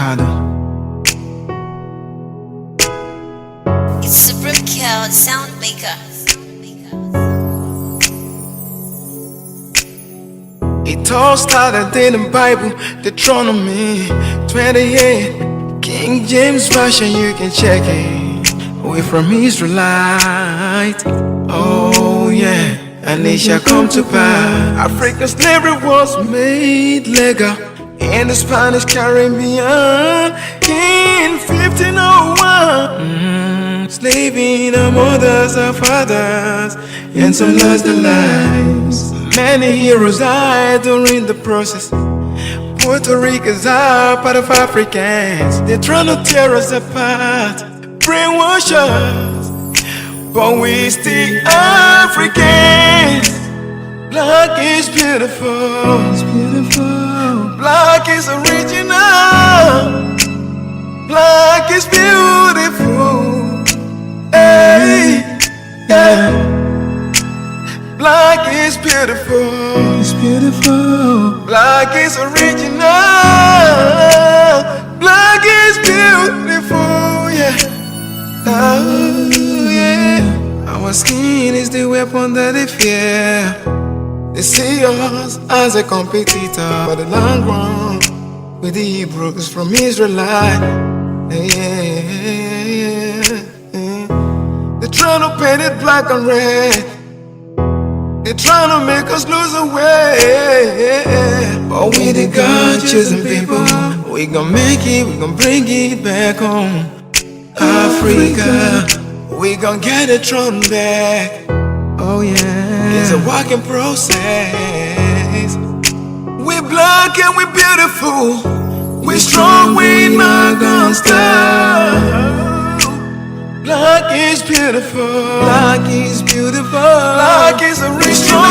Mikado. It's Supreme Kill, the sound maker. It all started in the Bible, Deuteronomy 28. King James Version, you can check it. We're from Israelite. Oh yeah, and it shall come to pass. African slavery was made legal in the Spanish Caribbean in 1501. Slaving our mothers, our fathers, and some lost their lives. Many heroes died during the process. Puerto Ricans are part of Africans. They're trying to tear us apart, brainwash us, but we still Africans. Black is beautiful, it's beautiful. Black is original. Black is beautiful. Hey, yeah. Black is beautiful, it's beautiful. Black is original. Black is beautiful, yeah. Oh, yeah. Our skin is the weapon that they fear. They see us as a competitor, but the long run with the Hebrews from Israelite. Yeah. They're trying to paint it black and red. They're trying to make us lose our way. But we the God-chosen people, we gon' make it, we gon' bring it back home. Africa, we gon' get the throne back. Oh yeah, it's a walking process. We black and we beautiful. We strong, we not gon' stop. Black is beautiful. Black is beautiful. Black is original.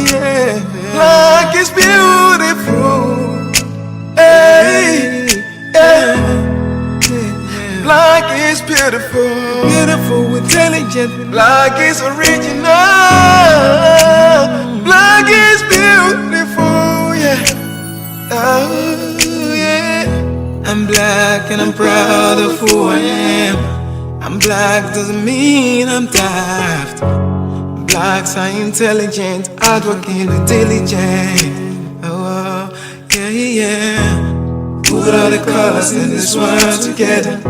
Yeah. Black is beautiful. Hey, yeah. Black is beautiful. Beautiful, intelligent. Black is original. Black is beautiful. Yeah. Oh, yeah. I'm black and I'm proud of who I am. I'm black doesn't mean I'm daft. Blacks are intelligent, hardworking and diligent. Oh, yeah, yeah. Put all the colors in this world together.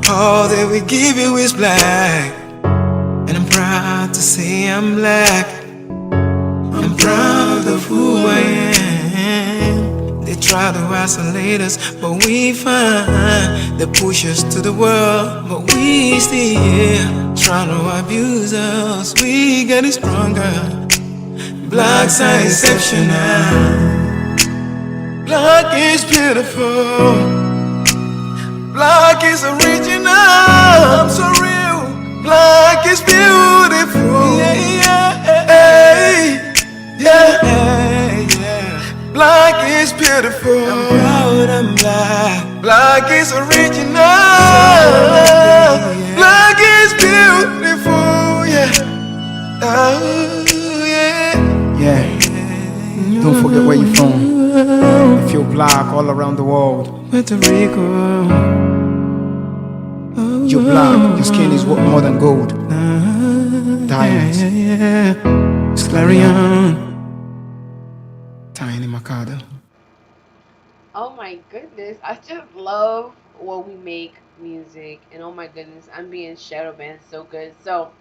All that we give you is black. And I'm proud to say I'm black. I'm proud of who I am. They try to isolate us, but we find they push us to the world, but we still trying to abuse us. We getting stronger. Blacks are exceptional. Black is beautiful. Black is original. I'm so real. Black is beautiful. Yeah, yeah, hey, yeah, yeah. Black is beautiful. I'm proud I'm black. Black is original. Black is beautiful, yeah. Oh, yeah. Yeah. Don't forget where you're from. If you're black all around the world, Puerto Rico. you're black. Your skin is worth more than gold. Diamonds. Yeah. It's Clarion. Tiny Mikado. Oh my goodness, I just love when we make music, and oh my goodness, I'm being shadow banned so good. So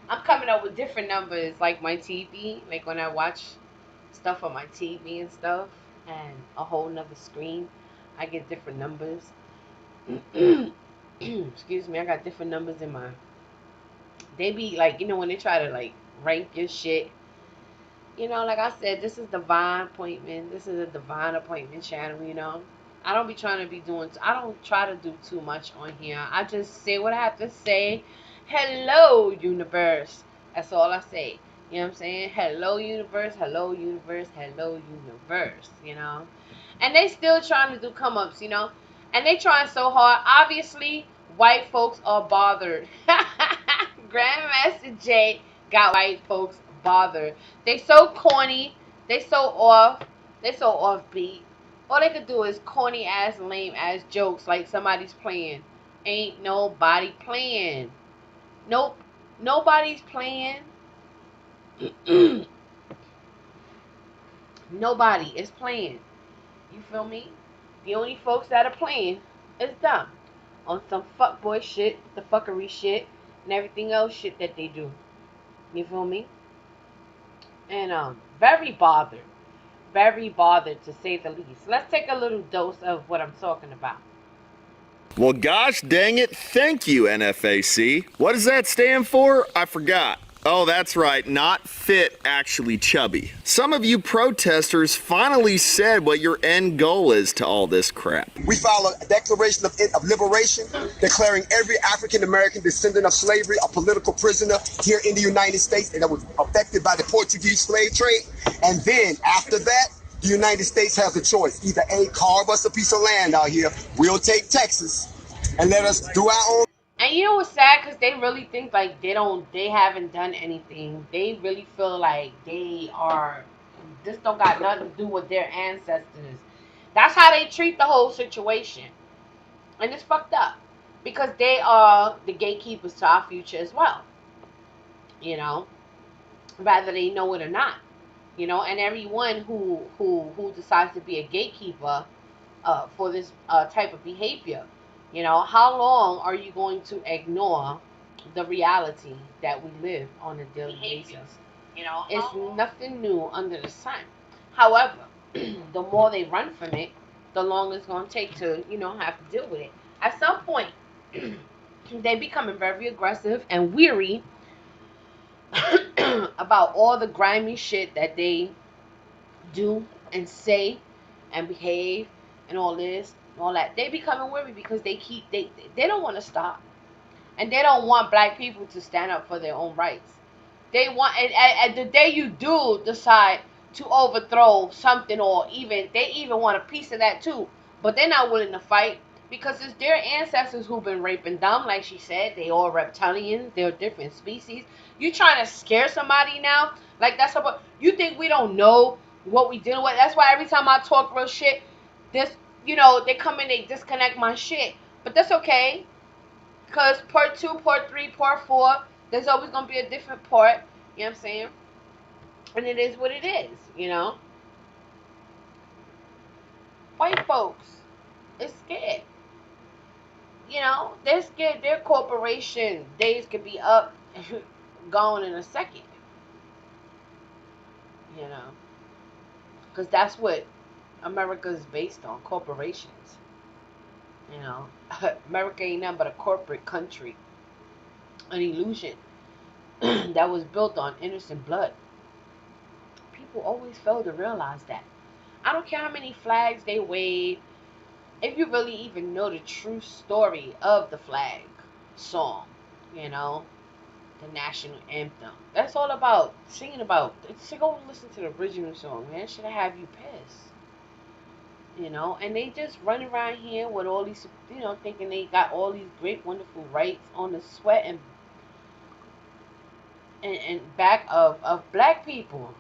I'm coming up with different numbers, like my TV, like when I watch stuff on my TV and stuff, and a whole nother screen, I get different numbers. Excuse me, I got different numbers in my. They be like, when they try to like rank your shit. Like I said, this is divine appointment. This is a divine appointment channel. I don't be trying to be doing, I don't try to do too much on here. I just say what I have to say. Hello, universe. That's all I say. You know what I'm saying? Hello, universe. Hello, universe. Hello, universe. And they still trying to do come ups. And they trying so hard. Obviously, white folks are bothered. Grandmaster Jay got white folks bothered. They so corny. They so off. They so offbeat. All they could do is corny ass, lame ass jokes like somebody's playing. Ain't nobody playing. Nope. Nobody's playing. Nobody is playing. You feel me? The only folks that are playing is them. On some fuckboy shit, the fuckery shit, and everything else shit that they do. You feel me? And very bothered. Very bothered to say the least. Let's take a little dose of what I'm talking about. Well, gosh dang it, thank you, NFAC. What does that stand for? I forgot. Oh, that's right, not fit, actually chubby. Some of you protesters finally said what your end goal is to all this crap. We filed a Declaration of Liberation, declaring every African American descendant of slavery a political prisoner here in the United States, and that was affected by the Portuguese slave trade. And then after that, the United States has a choice. Either A, carve us a piece of land out here, we'll take Texas, and let us do our own. And you know what's sad? Because they really think like they haven't done anything. They really feel like this don't got nothing to do with their ancestors. That's how they treat the whole situation. And it's fucked up. Because they are the gatekeepers to our future as well. You know? Whether they know it or not. You know? And everyone who decides to be a gatekeeper for this type of behavior, you know, how long are you going to ignore the reality that we live on a daily basis? You know, it's nothing new under the sun. However, the more they run from it, the longer it's going to take to, you know, have to deal with it. At some point, they becoming very aggressive and weary about all the grimy shit that they do and say and behave and all this and all that. They becoming weary because they don't want to stop, and they don't want black people to stand up for their own rights. They want, and the day you do decide to overthrow something, or they even want a piece of that too, but they're not willing to fight because it's their ancestors who've been raping them. Like she said, they all reptilians. They're different species. You trying to scare somebody now? Like that's about, you think we don't know what we dealing with? That's why every time I talk real shit, this, you know, they come in, they disconnect my shit. But that's okay, because part 2, part 3, part 4, there's always going to be a different part. You know what I'm saying? And it is what it is, you know? White folks is scared. You know, they're scared their corporation days could be up, gone in a second. You know? Because that's what America is based on, corporations. You know, America ain't nothing but a corporate country, an illusion that was built on innocent blood. People always fail to realize that. I don't care how many flags they wave. If you really even know the true story of the flag song, you know, the national anthem, that's all about singing about. Go listen to the original song, man. Should have you pissed. You know, and they just run around here with all these, you know, thinking they got all these great, wonderful rights on the sweat and back of black people.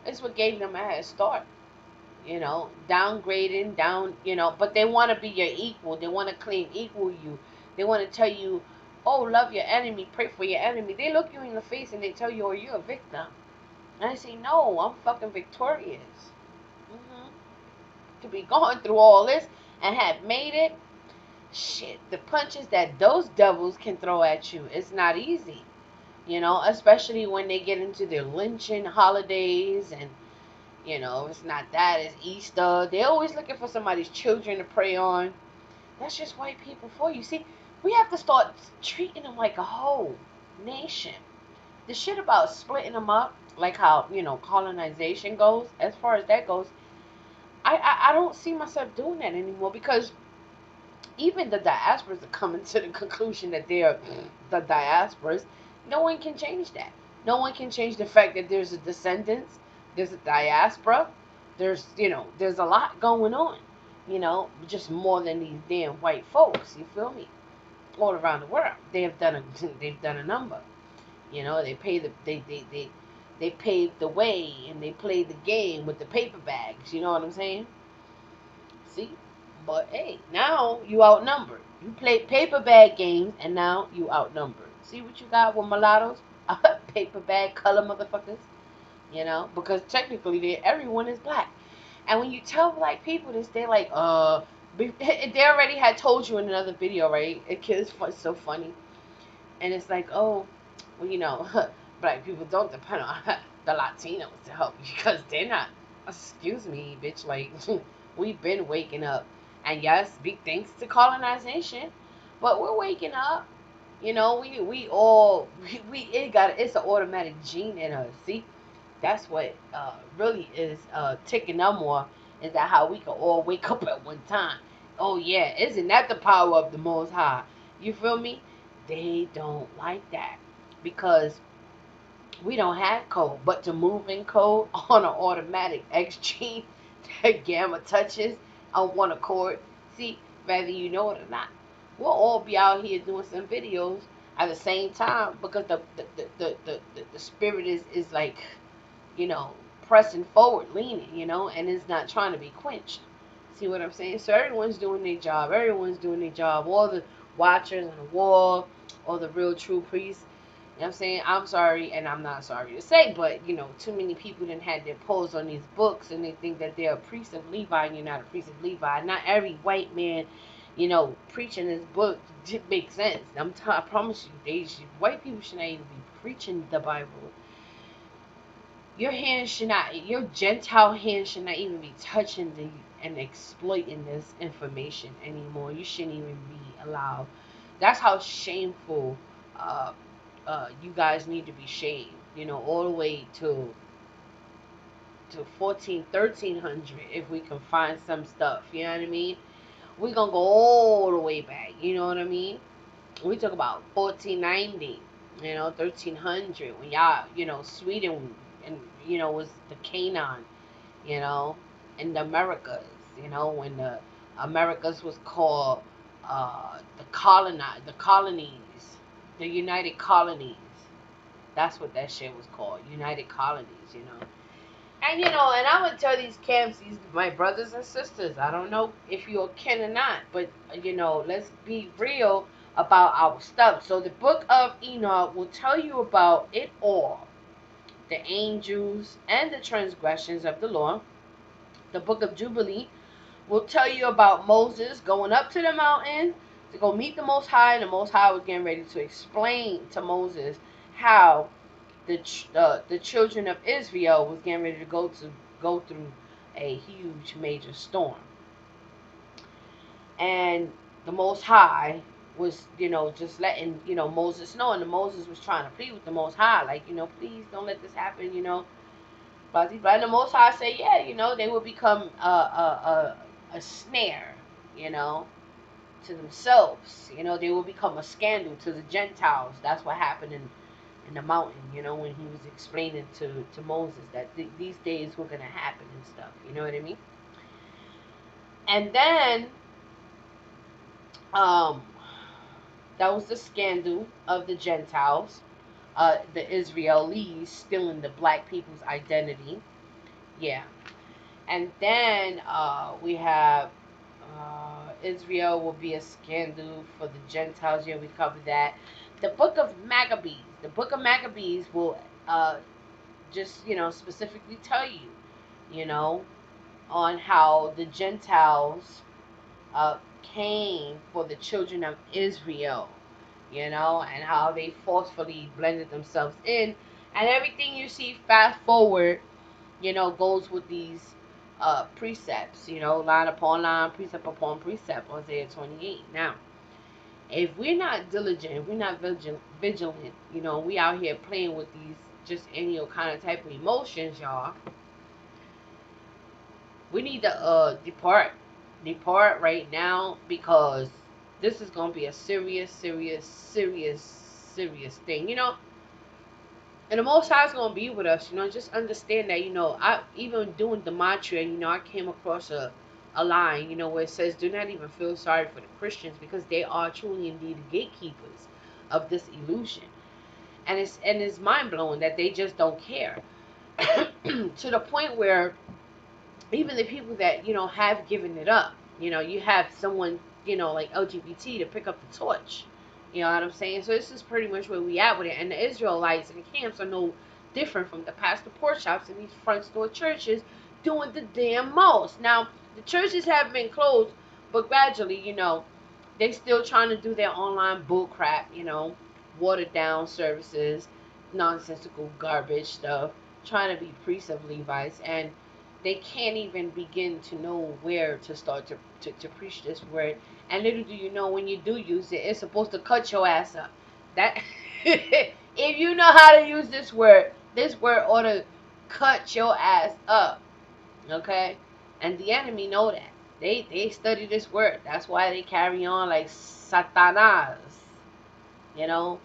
It's what gave them a head start. You know, downgrading, you know, but they want to be your equal. They want to claim equal you. They want to tell you, oh, love your enemy, pray for your enemy. They look you in the face and they tell you, oh, you're a victim. And I say, no, I'm fucking victorious. To be going through all this and have made it, shit, the punches that those devils can throw at you, it's not easy. You know, especially when they get into their lynching holidays, and you know, it's not that, it's Easter. They're always looking for somebody's children to prey on. That's just white people for you. See, we have to start treating them like a whole nation. The shit about splitting them up, like how, you know, colonization goes, as far as that goes, I don't see myself doing that anymore, because even the diasporas are coming to the conclusion that they're the diasporas. No one can change that. No one can change the fact that there's a descendants, there's a diaspora, there's, you know, there's a lot going on, you know, just more than these damn white folks, you feel me? All around the world, they've done a number, you know. They paved the way, and they played the game with the paper bags, you know what I'm saying? See? But hey, now you outnumbered. You played paper bag games and now you outnumbered. See what you got with mulattoes? Paper bag color motherfuckers. You know? Because technically everyone is black. And when you tell black people this, they're like, they already had told you in another video, right? It's so funny. And it's like, oh, well, you know, black people don't depend on the Latinos to help you because they're not. Excuse me, bitch. Like, we've been waking up. And yes, big thanks to colonization, but we're waking up. You know, we all it's an automatic gene in us. See, that's what really is ticking up more, is that how we can all wake up at one time. Oh yeah, isn't that the power of the Most High? You feel me? They don't like that because we don't have code, but to move in code on an automatic X gene that gamma touches on one accord. See, whether you know it or not, we'll all be out here doing some videos at the same time because the spirit is like, you know, pressing forward, leaning, you know, and it's not trying to be quenched. See what I'm saying? So everyone's doing their job. Everyone's doing their job. All the watchers on the wall, all the real true priests. You know what I'm saying? I'm sorry, and I'm not sorry to say, but, you know, too many people didn't have their pulls on these books, and they think that they're a priest of Levi, and you're not a priest of Levi. Not every white man, you know, preaching this book makes sense. I promise you, white people should not even be preaching the Bible. Your Gentile hands should not even be touching and exploiting this information anymore. You shouldn't even be allowed. That's how shameful you guys need to be shamed. You know, all the way to 1300 if we can find some stuff. You know what I mean? We're gonna go all the way back. You know what I mean? We talk about 1490. You know, 1300 when y'all, you know, Sweden and, you know, was the Canaan, you know, in the Americas, you know, when the Americas was called the colonies, the United Colonies. That's what that shit was called, United Colonies, you know. And, you know, and I'm going to tell these camps, my brothers and sisters, I don't know if you're kin or not, but, you know, let's be real about our stuff. So the book of Enoch will tell you about it all. The angels and the transgressions of the law. The book of Jubilee will tell you about Moses going up to the mountain to go meet the Most High, and the Most High was getting ready to explain to Moses how the children of Israel was getting ready to go through a huge major storm. And the Most High was, you know, just letting, you know, Moses know, and Moses was trying to plead with the Most High, like, you know, please don't let this happen, you know. But the Most High said, yeah, you know, they will become a snare, you know, to themselves. You know, they will become a scandal to the Gentiles. That's what happened in the mountain, you know, when he was explaining to Moses that these days were going to happen and stuff. You know what I mean? And then, that was the scandal of the Gentiles, the Israelis stealing the black people's identity. Yeah. And then we have Israel will be a scandal for the Gentiles. Yeah, we covered that. The book of Maccabees. The book of Maccabees will just, you know, specifically tell you, you know, on how the Gentiles came for the children of Israel, you know, and how they forcefully blended themselves in. And everything you see fast forward, you know, goes with these precepts, you know, line upon line, precept upon precept, Isaiah 28. Now, if we're not diligent, if we're not vigilant, you know, we out here playing with these just any kind of type of emotions, y'all, we need to depart right now, because this is going to be a serious thing, you know. And the Most High is going to be with us, you know. Just understand that, you know, I even doing Gematria, you know, I came across a line, you know, where it says, do not even feel sorry for the Christians, because they are truly indeed the gatekeepers of this illusion. And it's mind-blowing that they just don't care. To the point where even the people that, you know, have given it up, You know, you have someone, you know, like LGBT to pick up the torch. You know what I'm saying? So this is pretty much where we at with it. And the Israelites and the camps are no different from the pastor pork chops and these front store churches doing the damn most. Now, the churches have been closed, but gradually, you know, they still trying to do their online bull crap, you know, watered down services, nonsensical garbage stuff, trying to be priests of Levites, and they can't even begin to know where to start to preach this word. And little do you know, when you do use it, it's supposed to cut your ass up. That if you know how to use this word ought to cut your ass up. Okay? And the enemy know that. They study this word. That's why they carry on like Satanas. You know?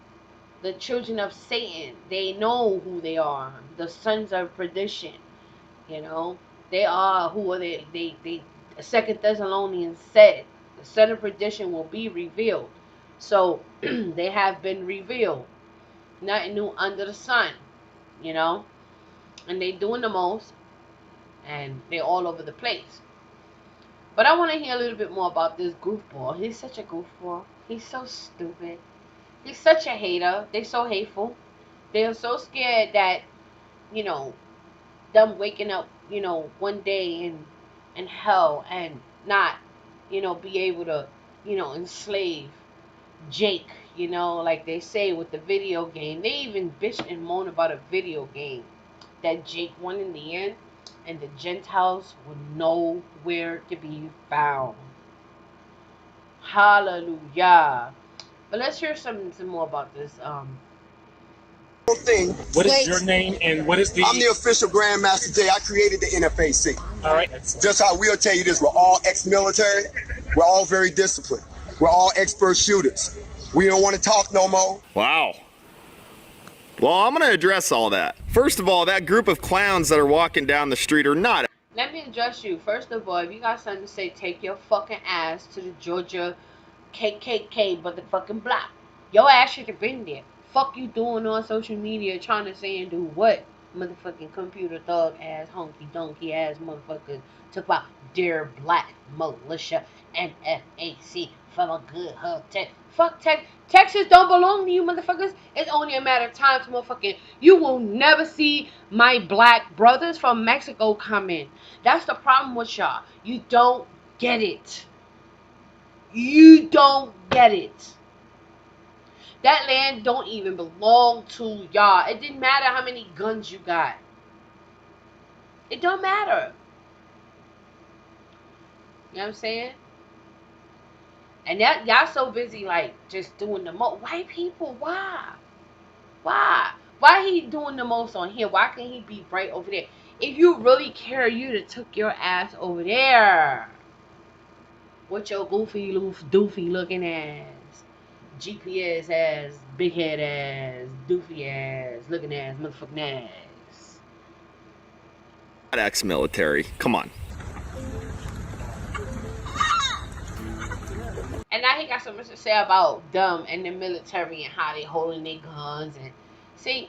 The children of Satan, they know who they are. The sons of perdition. You know? They are who are they 2 Thessalonians said, the son of perdition will be revealed. So they have been revealed. Nothing new under the sun. You know? And they doing the most. And they're all over the place. But I want to hear a little bit more about this goofball. He's such a goofball. He's so stupid. He's such a hater. They're so hateful. They are so scared that, you know, them waking up, you know, one day in hell and not, you know, be able to, you know, enslave Jake, you know, like they say with the video game. They even bitch and moan about a video game that Jake won in the end, and the Gentiles were nowhere to be found. Hallelujah. But let's hear some more about this. Thing. What is your name and what is the... I'm the official Grandmaster Jay. I created the NFAC. All right. Just how we'll tell you this, we're all ex-military. We're all very disciplined. We're all expert shooters. We don't want to talk no more. Wow. Well, I'm going to address all that. First of all, that group of clowns that are walking down the street are not. Let me address you. First of all, if you got something to say, take your fucking ass to the Georgia KKK motherfucking block. Your ass should have been there. Fuck you doing on social media trying to say and do what? Motherfucking computer thug ass, honky donkey ass motherfuckers talk about dear black militia NFAC from a good hug tech. Fuck tech. Texas don't belong to you motherfuckers. It's only a matter of time to motherfucking. You will never see my black brothers from Mexico come in. That's the problem with y'all. You don't get it. You don't get it. That land don't even belong to y'all. It didn't matter how many guns you got. It don't matter. You know what I'm saying? And that y'all so busy like just doing the most. White people, why? Why? Why he doing the most on here? Why can't he be right over there? If you really care, you'd have took your ass over there. What your goofy, doofy looking ass. GPS ass, big head ass, doofy ass, looking ass, motherfucking ass. Ex-military. Come on. And now he got so much to say about them and the military and how they holding their guns and see,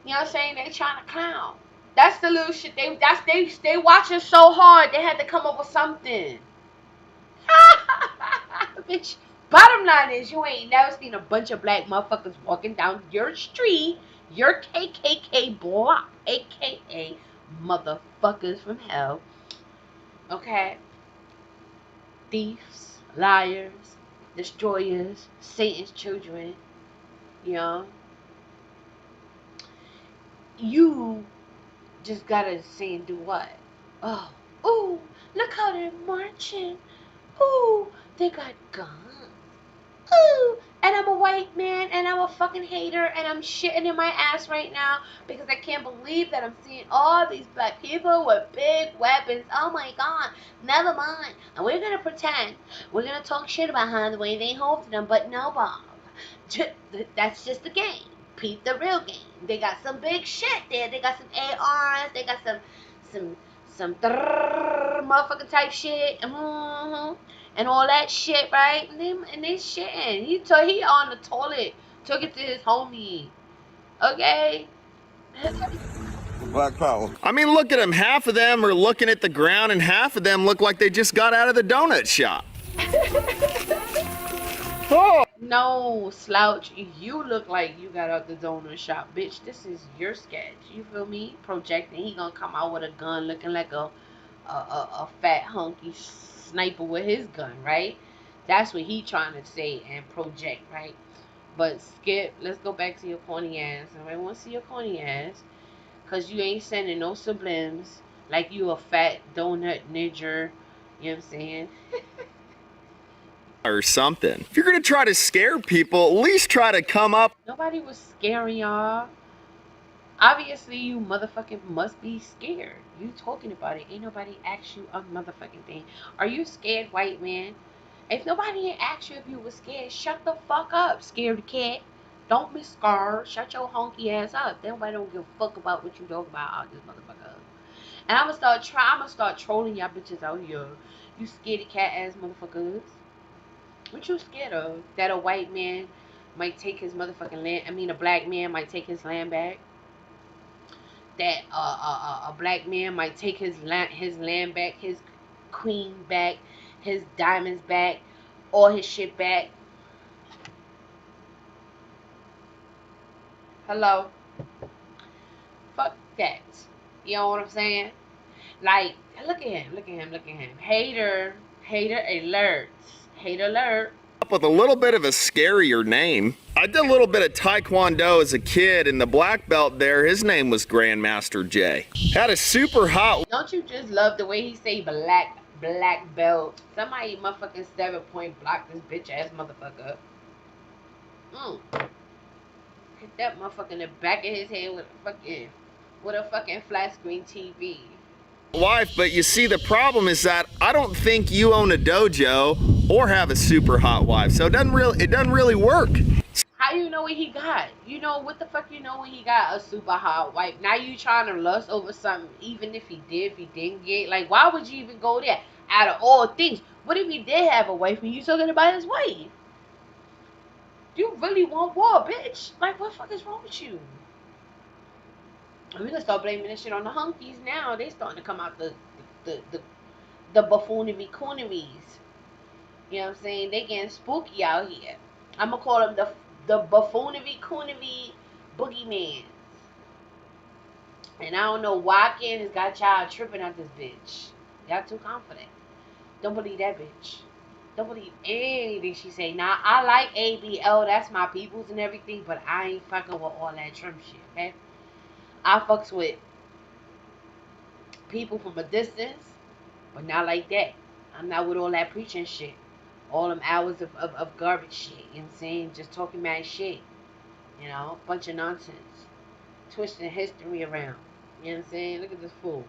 you know what I'm saying? They trying to clown. That's the little shit they watching so hard they had to come up with something. Bitch. Bottom line is, you ain't never seen a bunch of black motherfuckers walking down your street, your KKK block, aka motherfuckers from hell. Okay? Thieves, liars, destroyers, Satan's children. You know? You just gotta say and do what? Oh, ooh, look how they're marching. Ooh, they got guns. Ooh, and I'm a white man, and I'm a fucking hater, and I'm shitting in my ass right now because I can't believe that I'm seeing all these black people with big weapons. Oh my god, never mind. And we're gonna pretend we're gonna talk shit about how the way they hold them, but no, Bob. That's just the game. Peep the real game. They got some big shit there. They got some ARs. They got some motherfucking type shit. And all that shit, right? And they shitting. He on the toilet. Took it to his homie. Okay? Black power. I mean, look at them. Half of them are looking at the ground, and half of them look like they just got out of the donut shop. Oh. No, slouch, you look like you got out the donut shop, bitch. This is your sketch. You feel me? Projecting. He gonna come out with a gun, looking like a fat hunky sniper with his gun, right? That's what he trying to say and project, right? But Skip, let's go back to your corny ass. I want to see your corny ass, cause you ain't sending no sublims like you a fat donut nidger. You know what I'm saying? Or something. If you're gonna try to scare people, at least try to come up. Nobody was scaring y'all. Obviously, you motherfucking must be scared. You talking about it. Ain't nobody asked you a motherfucking thing. Are you scared, white man? If nobody asked you if you was scared, shut the fuck up, scared cat. Don't be scared. Shut your honky ass up. Nobody don't give a fuck about what you talk about out this motherfucker. And I'm gonna start trolling y'all bitches out here. You scaredy cat ass motherfuckers. What you scared of? That a white man might take his motherfucking land. I mean, a black man might take his land back. That a black man might take his land back, his queen back, his diamonds back, all his shit back. Hello? Fuck that. You know what I'm saying? Like, look at him. Hater alerts. Hater alert. With a little bit of a scarier name. I did a little bit of Taekwondo as a kid, and the black belt there, his name was Grandmaster Jay. Had a super hot... Don't you just love the way he say black belt? Somebody motherfucking 7-point block this bitch ass motherfucker. Hit that motherfucker in the back of his head with a fucking flat screen TV. Wife, but you see, the problem is that I don't think you own a dojo or have a super hot wife, so it doesn't really work. How you know what he got? You know what the fuck you know when he got a super hot wife? Now you trying to lust over something, even if he didn't get. Like, why would you even go there? Out of all things, what if he did have a wife and you talking about his wife? You really want war, bitch? Like, what the fuck is wrong with you? We're gonna start blaming this shit on the hunkies now. They starting to come out the buffoonery cooneries. You know what I'm saying? They getting spooky out here. I'm gonna call them the buffoonery coonery boogeyman. And I don't know why Candace got y'all tripping at this bitch. Y'all too confident. Don't believe that bitch. Don't believe anything she say. Now, I like ABL. That's my peoples and everything. But I ain't fucking with all that Trump shit, okay? I fucks with people from a distance, but not like that. I'm not with all that preaching shit. All them hours of garbage shit. You know what I'm saying? Just talking mad shit. You know? Bunch of nonsense. Twisting history around. You know what I'm saying? Look at this fool.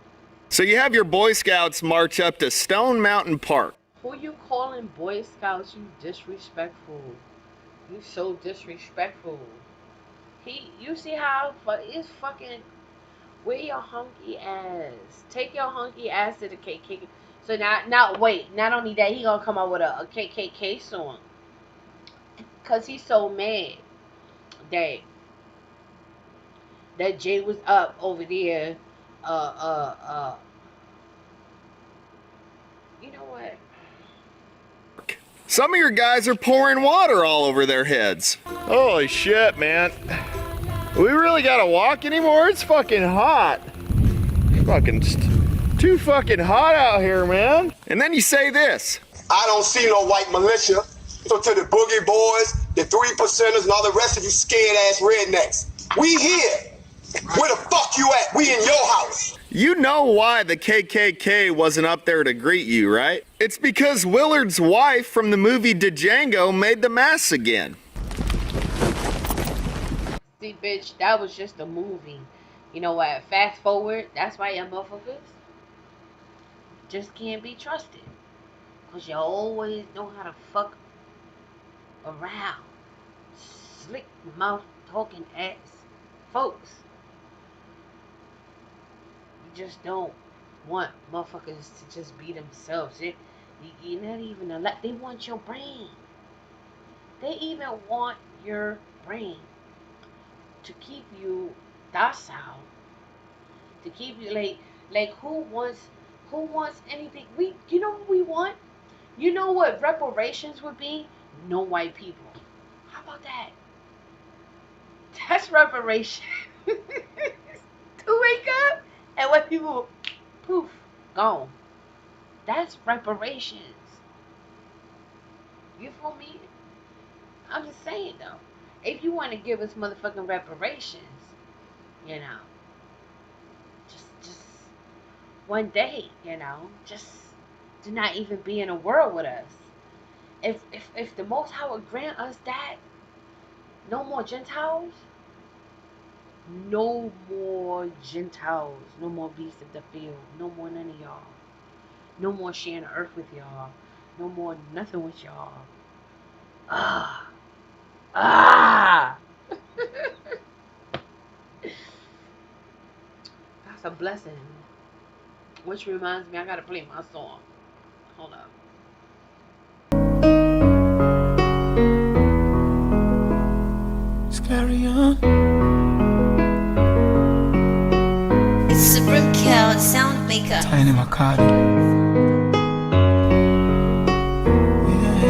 So you have your Boy Scouts march up to Stone Mountain Park. Who you calling Boy Scouts? You disrespectful. You so disrespectful. You see how it's fucking. Where your hunky ass? Take your hunky ass to the KKK. So now wait. Not only that, he gonna come out with a KKK song. Cause he's so mad that Jay was up over there. You know what? Some of your guys are pouring water all over their heads. Holy shit, man. We really gotta walk anymore? It's fucking hot. Fucking too fucking hot out here, man. And then you say this. I don't see no white militia. So to the boogie boys, the 3%ers, and all the rest of you scared ass rednecks, we here. Where the fuck you at? We in your house. You know why the KKK wasn't up there to greet you, right? It's because Willard's wife from the movie Django made the mask again. See, bitch, that was just a movie. You know what? Fast forward, that's why y'all motherfuckers just can't be trusted. Because you always know how to fuck around. Slick mouth talking ass folks. You just don't want motherfuckers to just be themselves. You're not even allowed. They want your brain. They even want your brain to keep you docile to keep you like who wants anything? You know what we want? You know what reparations would be? No white people. How about that? That's reparation. To wake up and white people, poof, gone. That's reparations. You feel me? I'm just saying though. If you want to give us motherfucking reparations, you know, just one day, you know, just do not even be in a world with us. If the Most High would grant us that, no more Gentiles, no more Gentiles, no more beasts of the field, no more none of y'all, no more sharing the earth with y'all, no more nothing with y'all. That's a blessing. Which reminds me, I gotta play my song. Hold up. Just carry on. It's Supreme Kel, sound maker. Tiny Makati. Yeah.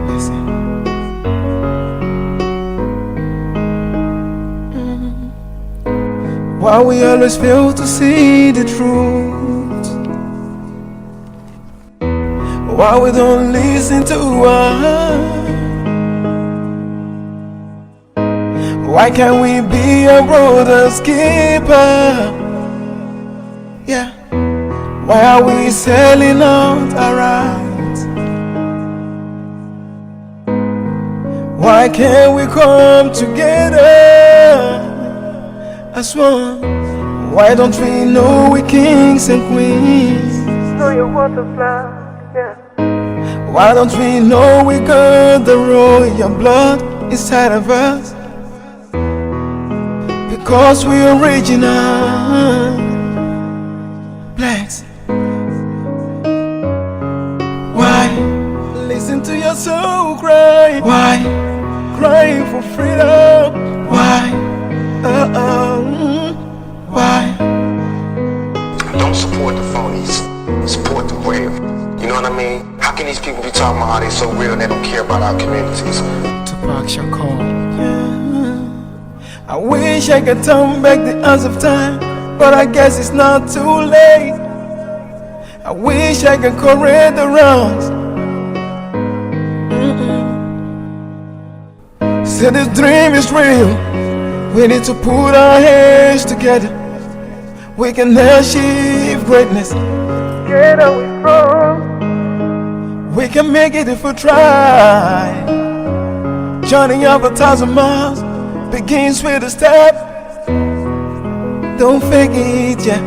Listen. Why we always fail to see the truth? Why we don't listen to us? Why can't we be a brother's keeper? Yeah. Why are we selling out our rights? Why can't we come together as one? Why don't we know we kings and queens? Know your butterfly, yeah. Why don't we know we got the royal blood inside of us? Because we're original blacks. Why? Listen to your soul cry. Why? Crying for freedom. Why? Why? Don't support the phonies. Support the real. You know what I mean? How can these people be talking about how they so real and they don't care about our communities? Tupac Shakur. Yeah. I wish I could turn back the hands of time, but I guess it's not too late. I wish I could correct the wrongs. Say this dream is real. We need to put our hands together. We can achieve greatness. Together we strong. We can make it if we try. Journey of 1,000 miles begins with a step. Don't fake it, yeah.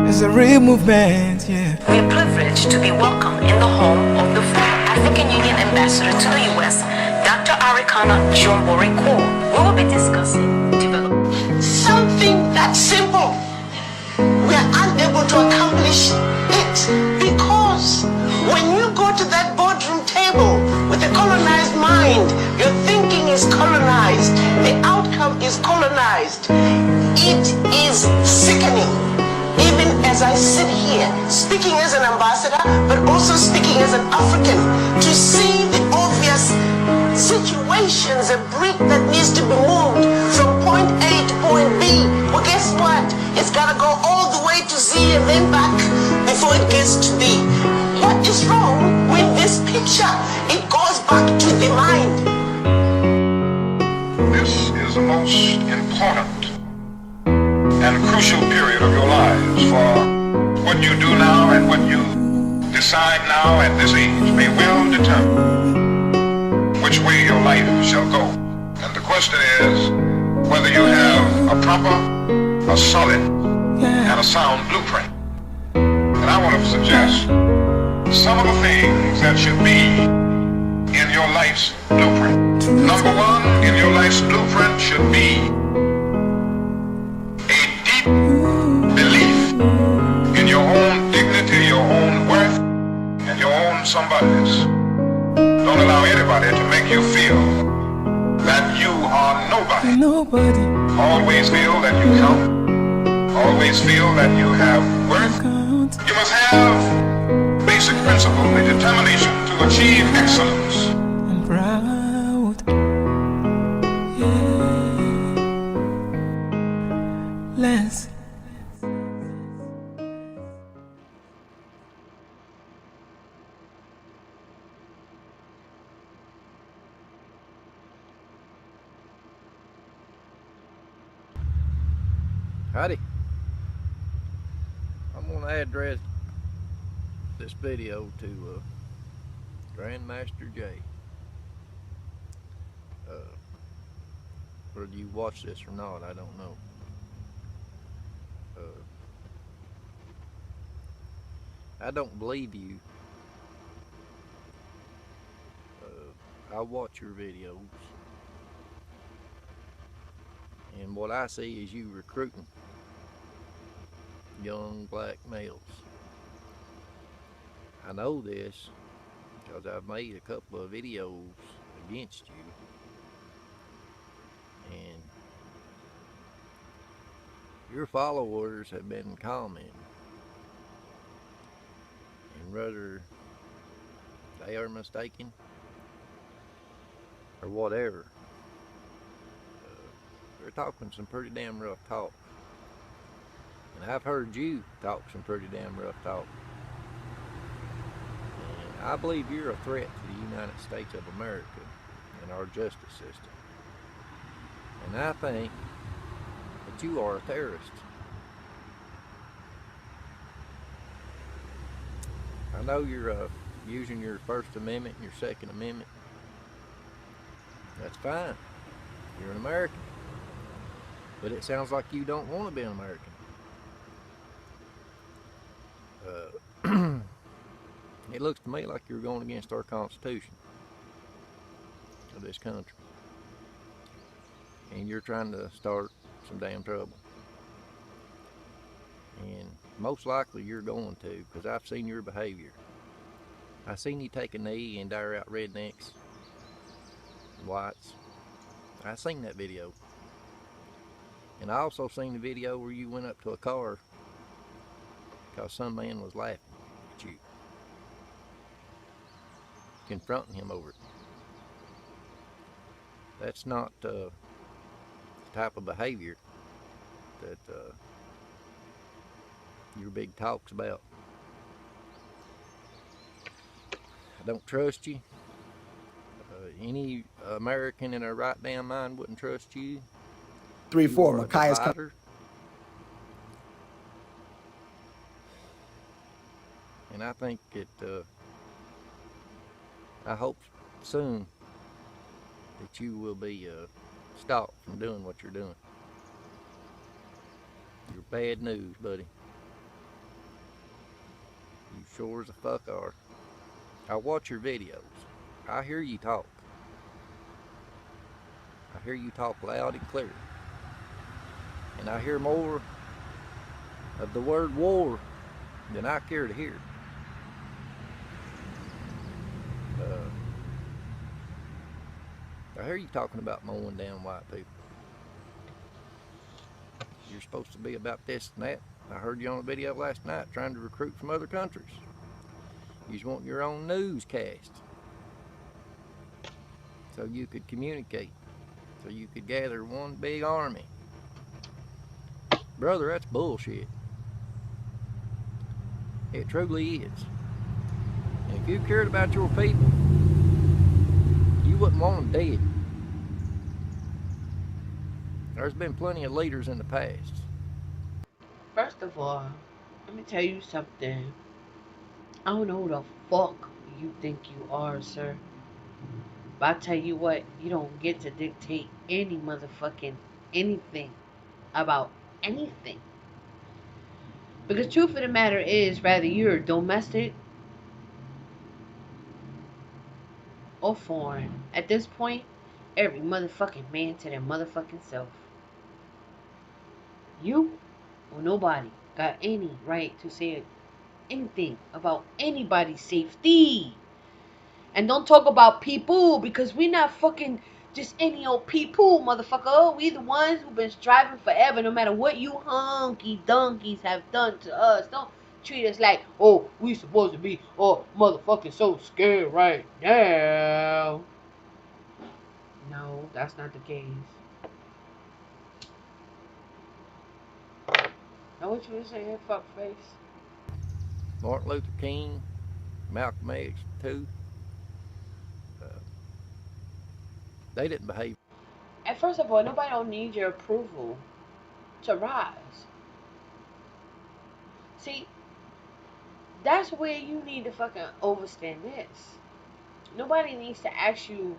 It's a real movement, yeah. We are privileged to be welcomed in the home of the former African Union Ambassador to the U.S., Dr. Arikana Jombore Cole. We will be discussing development. Something that simple. We are unable to accomplish it because when you go to that boardroom table with a colonized mind, your thinking is colonized, the outcome is colonized. It is sickening. Even as I sit here, speaking as an ambassador, but also speaking as an African, to see the obvious situations, a brick that needs to be moved from point A to point B. Well, guess what? It's got to go all the way to Z and then back before it gets to B. What is wrong with this picture? It goes back to the mind. This is the most important and crucial period of your lives, for what you do now and what you decide now at this age may well determine which way your life shall go. And the question is whether you have a proper, a solid, and a sound blueprint. And I want to suggest some of the things that should be in your life's blueprint. Number one, in your life's blueprint should be a deep belief in your own dignity, your own worth, and your own somebodyness. Don't allow anybody to make you feel that you are nobody. Nobody. Always feel that you count. Always feel that you have worth. You must have basic principle, the determination to achieve excellence. I'm proud. Yeah. Lance. Howdy. I'm going to address this video to Grandmaster J. Whether you watch this or not, I don't know. I don't believe you. I watch your videos, and what I see is you recruiting young black males. I know this because I've made a couple of videos against you, and your followers have been commenting, and whether they are mistaken or whatever, they're talking some pretty damn rough talk. And I've heard you talk some pretty damn rough talk. And I believe you're a threat to the United States of America and our justice system. And I think that you are a terrorist. I know you're using your First Amendment and your Second Amendment. That's fine. You're an American. But it sounds like you don't want to be an American. It looks to me like you're going against our Constitution of this country. And you're trying to start some damn trouble. And most likely you're going to, because I've seen your behavior. I've seen you take a knee and dare out rednecks, whites. I seen that video. And I also seen the video where you went up to a car because some man was laughing at you, confronting him over it. That's not the type of behavior that your big talk's about. I don't trust you. Any American in their right damn mind wouldn't trust you. 3-4, Mackay's coming. And I think that, I hope soon that you will be stopped from doing what you're doing. You're bad news, buddy. You sure as the fuck are. I watch your videos. I hear you talk. I hear you talk loud and clear. And I hear more of the word war than I care to hear. I hear you talking about mowing down white people. You're supposed to be about this and that. I heard you on a video last night trying to recruit from other countries. You just want your own newscast so you could communicate, so you could gather one big army. Brother, that's bullshit. It truly is. And if you cared about your people, you wouldn't want them dead. There's been plenty of leaders in the past. First of all, let me tell you something. I don't know who the fuck you think you are, sir. But I tell you what, you don't get to dictate any motherfucking anything about anything. Because truth of the matter is, whether you're domestic or foreign, at this point, every motherfucking man to their motherfucking self. You or nobody got any right to say anything about anybody's safety. And don't talk about people, because we're not fucking just any old people, motherfucker. We the ones who've been striving forever, no matter what you hunky donkeys have done to us. Don't treat us like, oh, we supposed to be, oh, motherfucking so scared right now. No, that's not the case. Know what you were saying, fuckface? Martin Luther King, Malcolm X, too. They didn't behave. And first of all, nobody don't need your approval to rise. See, that's where you need to fucking overstand this. Nobody needs to ask you,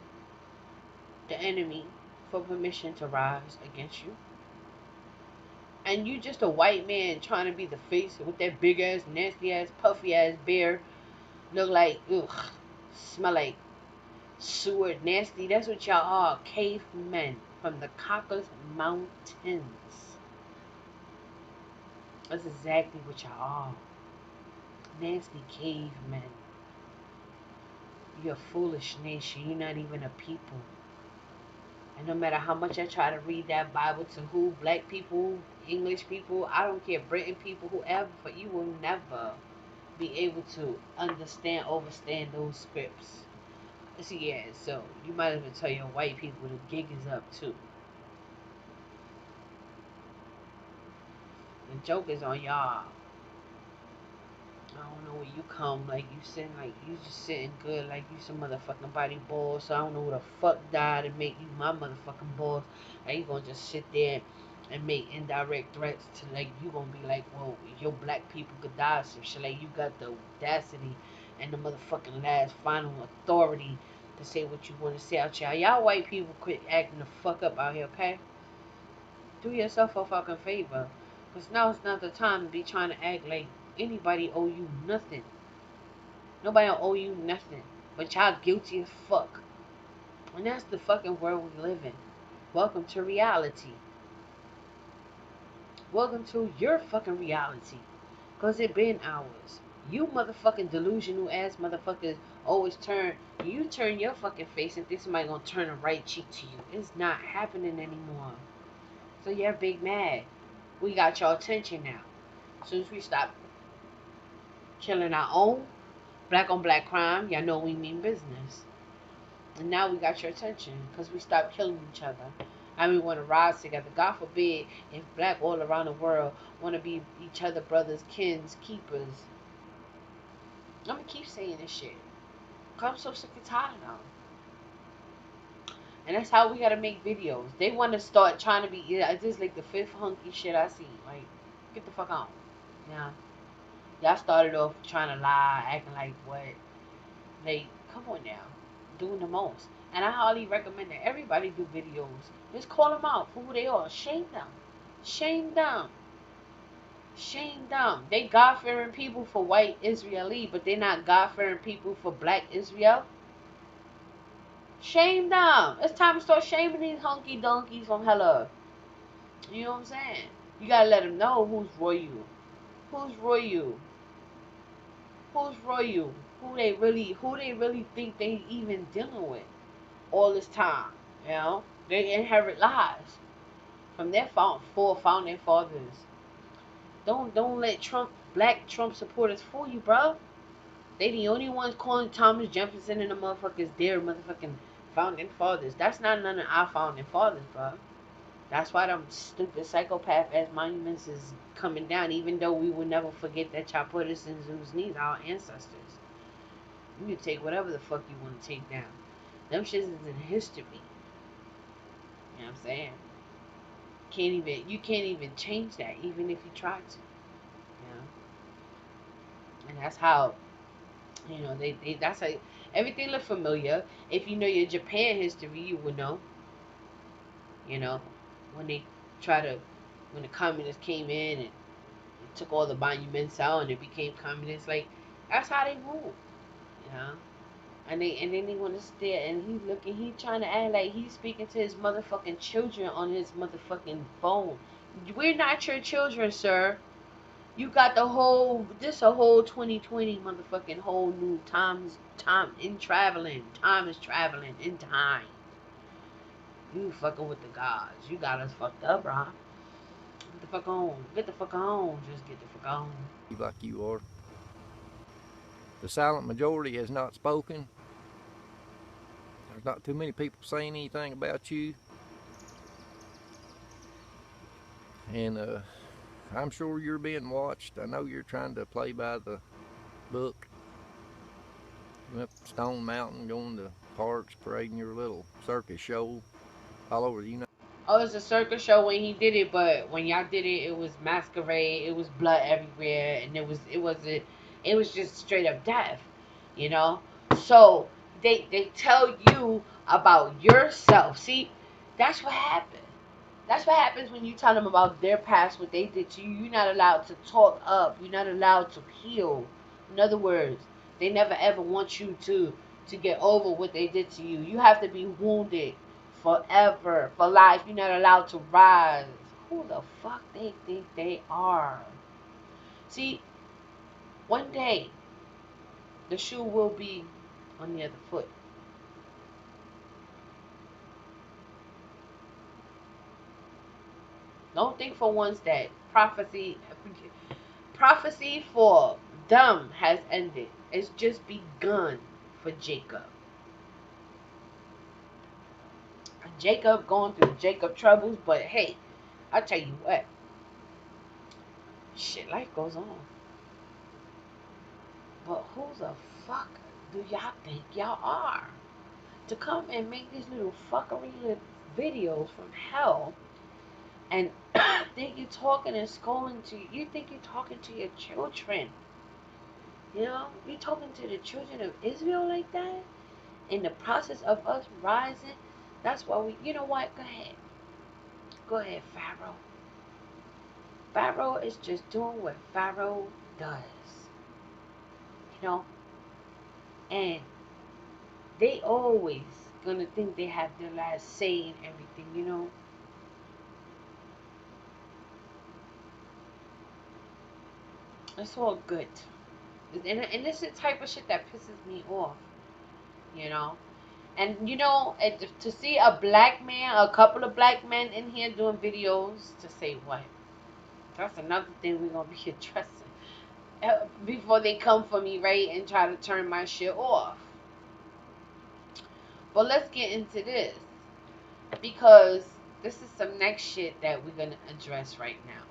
the enemy, for permission to rise against you. And you just a white man trying to be the face with that big ass, nasty ass, puffy ass beard. Look like, ugh, smell like sewer, nasty. That's what y'all are, cavemen from the Caucasus Mountains. That's exactly what y'all are. Nasty cavemen. You're a foolish nation. You're not even a people. And no matter how much I try to read that Bible to who, black people, English people, I don't care, Britain people, whoever, you will never be able to understand, overstand those scripts. See, yeah, so you might as well tell your white people the gig is up too. The joke is on y'all. I don't know where you come, like you sitting, like you just sitting good, like you some motherfucking body boss. So I don't know who the fuck died and make you my motherfucking boss. Like you gonna just sit there and make indirect threats to, like, you gonna be like, well, your black people could die, some shit. Like you got the audacity and the motherfucking last final authority to say what you want to say out y'all. Y'all white people quit acting the fuck up out here, okay? Do yourself a fucking favor, cause now it's not the time to be trying to act like anybody owe you nothing. Nobody owe you nothing. But y'all guilty as fuck. And that's the fucking world we live in. Welcome to reality. Welcome to your fucking reality. Cause it been ours. You motherfucking delusional ass motherfuckers always turn your fucking face and think somebody gonna turn a right cheek to you. It's not happening anymore. So you're big mad. We got your attention now. As soon as we stop killing our own black on black crime, y'all know we mean business. And now we got your attention because we stopped killing each other. And we want to rise together. God forbid if black all around the world want to be each other brothers, kins, keepers. I'm going to keep saying this shit. Because I'm so sick and tired now. And that's how we got to make videos. They want to start trying to be, it's just like the fifth hunky shit I see. Like, get the fuck on. Yeah. Y'all started off trying to lie, acting like what? Like, come on now. Doing the most. And I highly recommend that everybody do videos. Just call them out for who they are. Shame them. Shame them. Shame them. They God-fearing people for white Israeli, but they're not God-fearing people for black Israel. Shame them. It's time to start shaming these hunky donkeys from hella. You know what I'm saying? You gotta let them know who's royal. Who's royal? Who's royal? Who they really think they even dealing with all this time? You know, they inherit lies from their four founding fathers. Don't let black Trump supporters fool you, bro. They the only ones calling Thomas Jefferson and the motherfuckers their motherfucking founding fathers. That's not none of our founding fathers, bro. That's why them stupid psychopath ass monuments is coming down, even though we will never forget that y'all put us in Zeus' knees, our ancestors. You can take whatever the fuck you want to take down. Them shits is in history. You know what I'm saying? You can't even change that, even if you try to. You know? And that's how, you know, that's how everything look familiar. If you know your Japan history, you would know. You know, when the communists came in and took all the monuments out and it became communist, like, that's how they move. You know? And then they want to stare, and he trying to act like he's speaking to his motherfucking children on his motherfucking phone. We're not your children, sir. You got a whole 2020 motherfucking whole new time is traveling in time. You fucking with the gods. You got us fucked up, bro. Get the fuck on. Get the fuck on. Just get the fuck on. Like you are. The silent majority has not spoken. There's not too many people saying anything about you. And I'm sure you're being watched. I know you're trying to play by the book. You went up Stone Mountain, going to parks, parading your little circus show all over the United States. Oh, it's a circus show when he did it, but when y'all did it, it was masquerade. It was blood everywhere, and it was just straight up death, you know. So they tell you about yourself. See, that's what happened. That's what happens when you tell them about their past, what they did to you. You're not allowed to talk up. You're not allowed to heal. In other words, they never ever want you to get over what they did to you. You have to be wounded forever, for life. You're not allowed to rise. Who the fuck they think they are? See, one day, the shoe will be on the other foot. Don't think for once that prophecy for them has ended. It's just begun for Jacob. Jacob going through Jacob troubles, but hey, I tell you what, shit, life goes on. But who the fuck do y'all think y'all are to come and make these little fuckery videos from hell and think you're talking and scolding to you think you're talking to your children? You know, you're talking to the children of Israel like that? In the process of us rising, that's why we, you know what? Go ahead. Go ahead, Pharaoh. Pharaoh is just doing what Pharaoh does. You know? And they always gonna think they have the last say in everything, you know? It's all good. And this is the type of shit that pisses me off. You know? And you know, to see a black man, a couple of black men in here doing videos, to say what? That's another thing we're going to be addressing before they come for me, right, and try to turn my shit off. But let's get into this, because this is some next shit that we're going to address right now.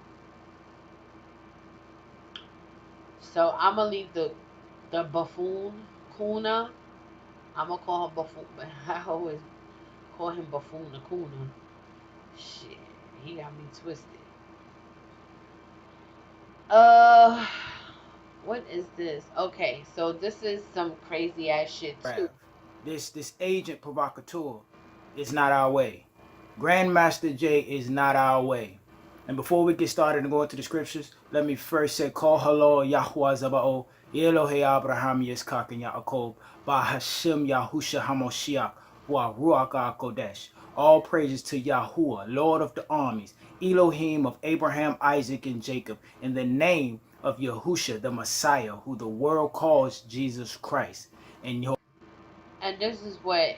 So I'm going to leave the buffoon, Kuna. I'm going to call him buffoon, but I always call him buffoon Kuna. Shit, he got me twisted. What is this? Okay, so this is some crazy ass shit too. This agent provocateur is not our way. Grandmaster J is not our way. And before we get started and go into the scriptures, let me first say, Call hello Yahuwah Zabao, Elohe Abraham Yitzchak and Yaakov, Ba Hashem Yahusha Hamoshiach, Wa Ruach HaKodesh. All praises to Yahuwah, Lord of the armies, Elohim of Abraham, Isaac, and Jacob, in the name of Yahusha, the Messiah, who the world calls Jesus Christ. And this is what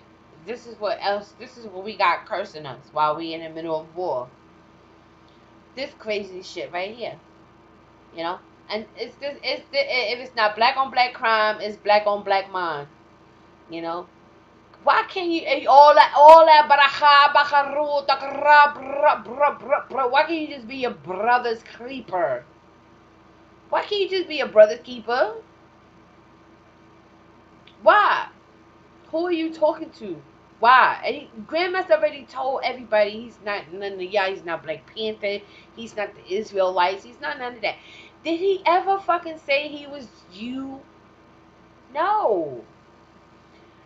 we got cursing us while we in the middle of war. This crazy shit right here, you know. And if it's not black on black crime, it's black on black mind, you know. Why can't you all that baracha bacharu takra? Why can't you just be your brother's keeper? Why can't you just be your brother's keeper? Why? Who are you talking to? Why? Grandmaster already told everybody he's not none of y'all. He's not Black Panther. He's not the Israelites. He's not none of that. Did he ever fucking say he was you? No.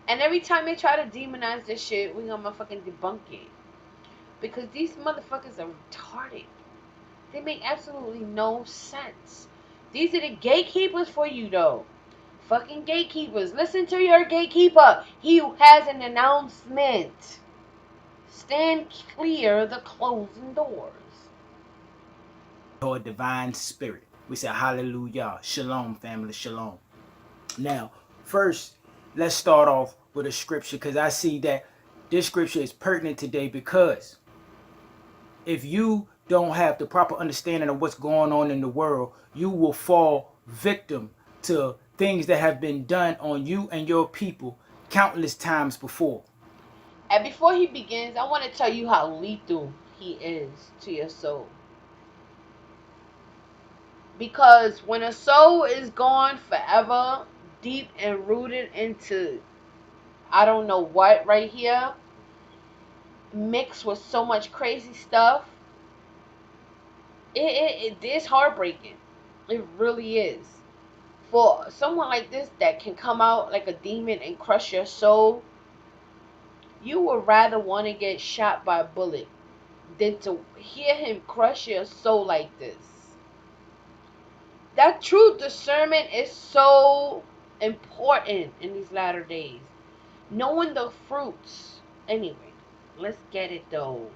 And every time they try to demonize this shit, we gonna motherfucking debunk it. Because these motherfuckers are retarded. They make absolutely no sense. These are the gatekeepers for you, though. Fucking gatekeepers. Listen to your gatekeeper. He has an announcement. Stand clear the closing doors. Or divine spirit. We say hallelujah. Shalom, family. Shalom. Now, first, let's start off with a scripture, because I see that this scripture is pertinent today because if you don't have the proper understanding of what's going on in the world, you will fall victim to things that have been done on you and your people countless times before. And before he begins, I want to tell you how lethal he is to your soul. Because when a soul is gone forever, deep and rooted into I don't know what right here, mixed with so much crazy stuff, it's heartbreaking. It really is. For someone like this that can come out like a demon and crush your soul, you would rather want to get shot by a bullet than to hear him crush your soul like this. That true discernment is so important in these latter days. Knowing the fruits. Anyway, let's get it though.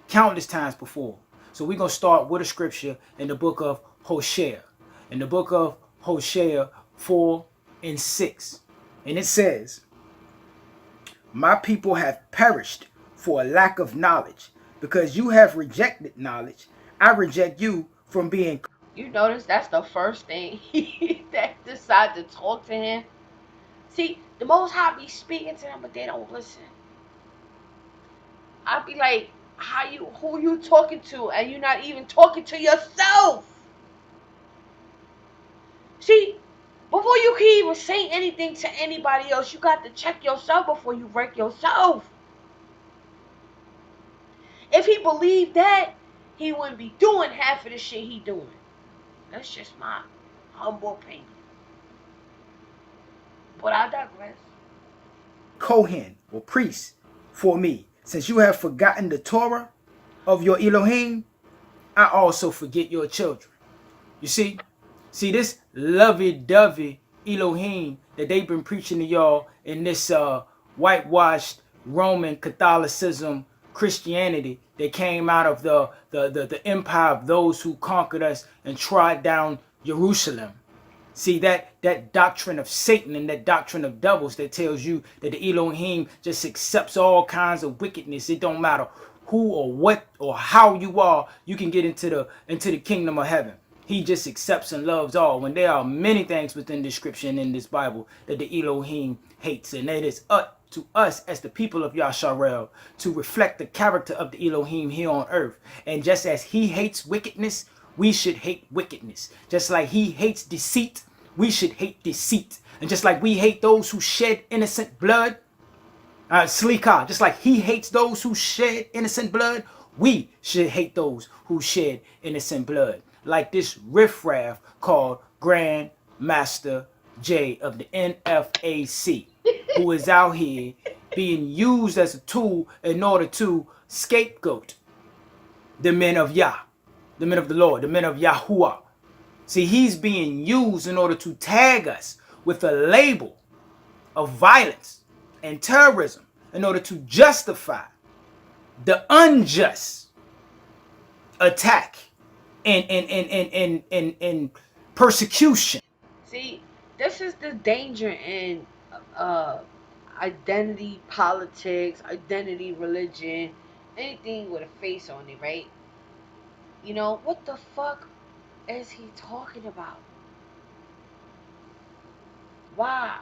Countless times before. So we're going to start with a scripture in the book of Hosea. In the book of Hosea 4 and 6. And it says, my people have perished for a lack of knowledge. Because you have rejected knowledge, I reject you from being. You notice that's the first thing that decided to talk to him. See, the Most High be speaking to them, but they don't listen. I'd be like, who you talking to, and you're not even talking to yourself. See, before you can even say anything to anybody else, you got to check yourself before you wreck yourself. If he believed that, he wouldn't be doing half of the shit he doing. That's just my humble opinion. But I digress. Kohen or priest for me. Since you have forgotten the Torah of your Elohim, I also forget your children. You see this lovey-dovey Elohim that they've been preaching to y'all in this whitewashed Roman Catholicism Christianity that came out of the empire of those who conquered us and trod down Jerusalem. See, that doctrine of Satan and that doctrine of devils that tells you that the Elohim just accepts all kinds of wickedness. It don't matter who or what or how you are, you can get into the kingdom of heaven. He just accepts and loves all. When there are many things within the scripture and in this Bible that the Elohim hates. And it is up to us as the people of Yasharel to reflect the character of the Elohim here on earth. And just as he hates wickedness, we should hate wickedness. Just like he hates deceit, we should hate deceit. And just like we hate those who shed innocent blood, Slika, just like he hates those who shed innocent blood, we should hate those who shed innocent blood. Like this riffraff called Grand Master J of the NFAC, who is out here being used as a tool in order to scapegoat the men of Yah, the men of the Lord, the men of Yahuwah. See, he's being used in order to tag us with a label of violence and terrorism in order to justify the unjust attack and persecution. See, this is the danger in identity politics, identity religion, anything with a face on it, right? You know, what the fuck is he talking about? Why?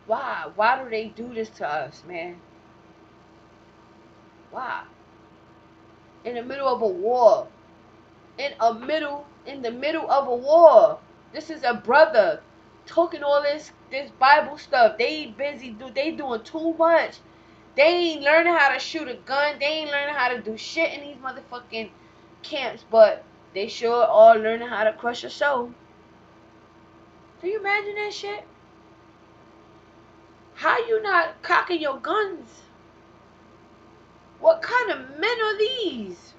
Why do they do this to us, man? Why? In the middle of a war. In the middle of a war. This is a brother talking all this Bible stuff. They busy they doing too much. They ain't learning how to shoot a gun. They ain't learning how to do shit in these motherfucking camps, but they sure are learning how to crush a soul. Can you imagine that shit? How you not cocking your guns? What kind of men are these?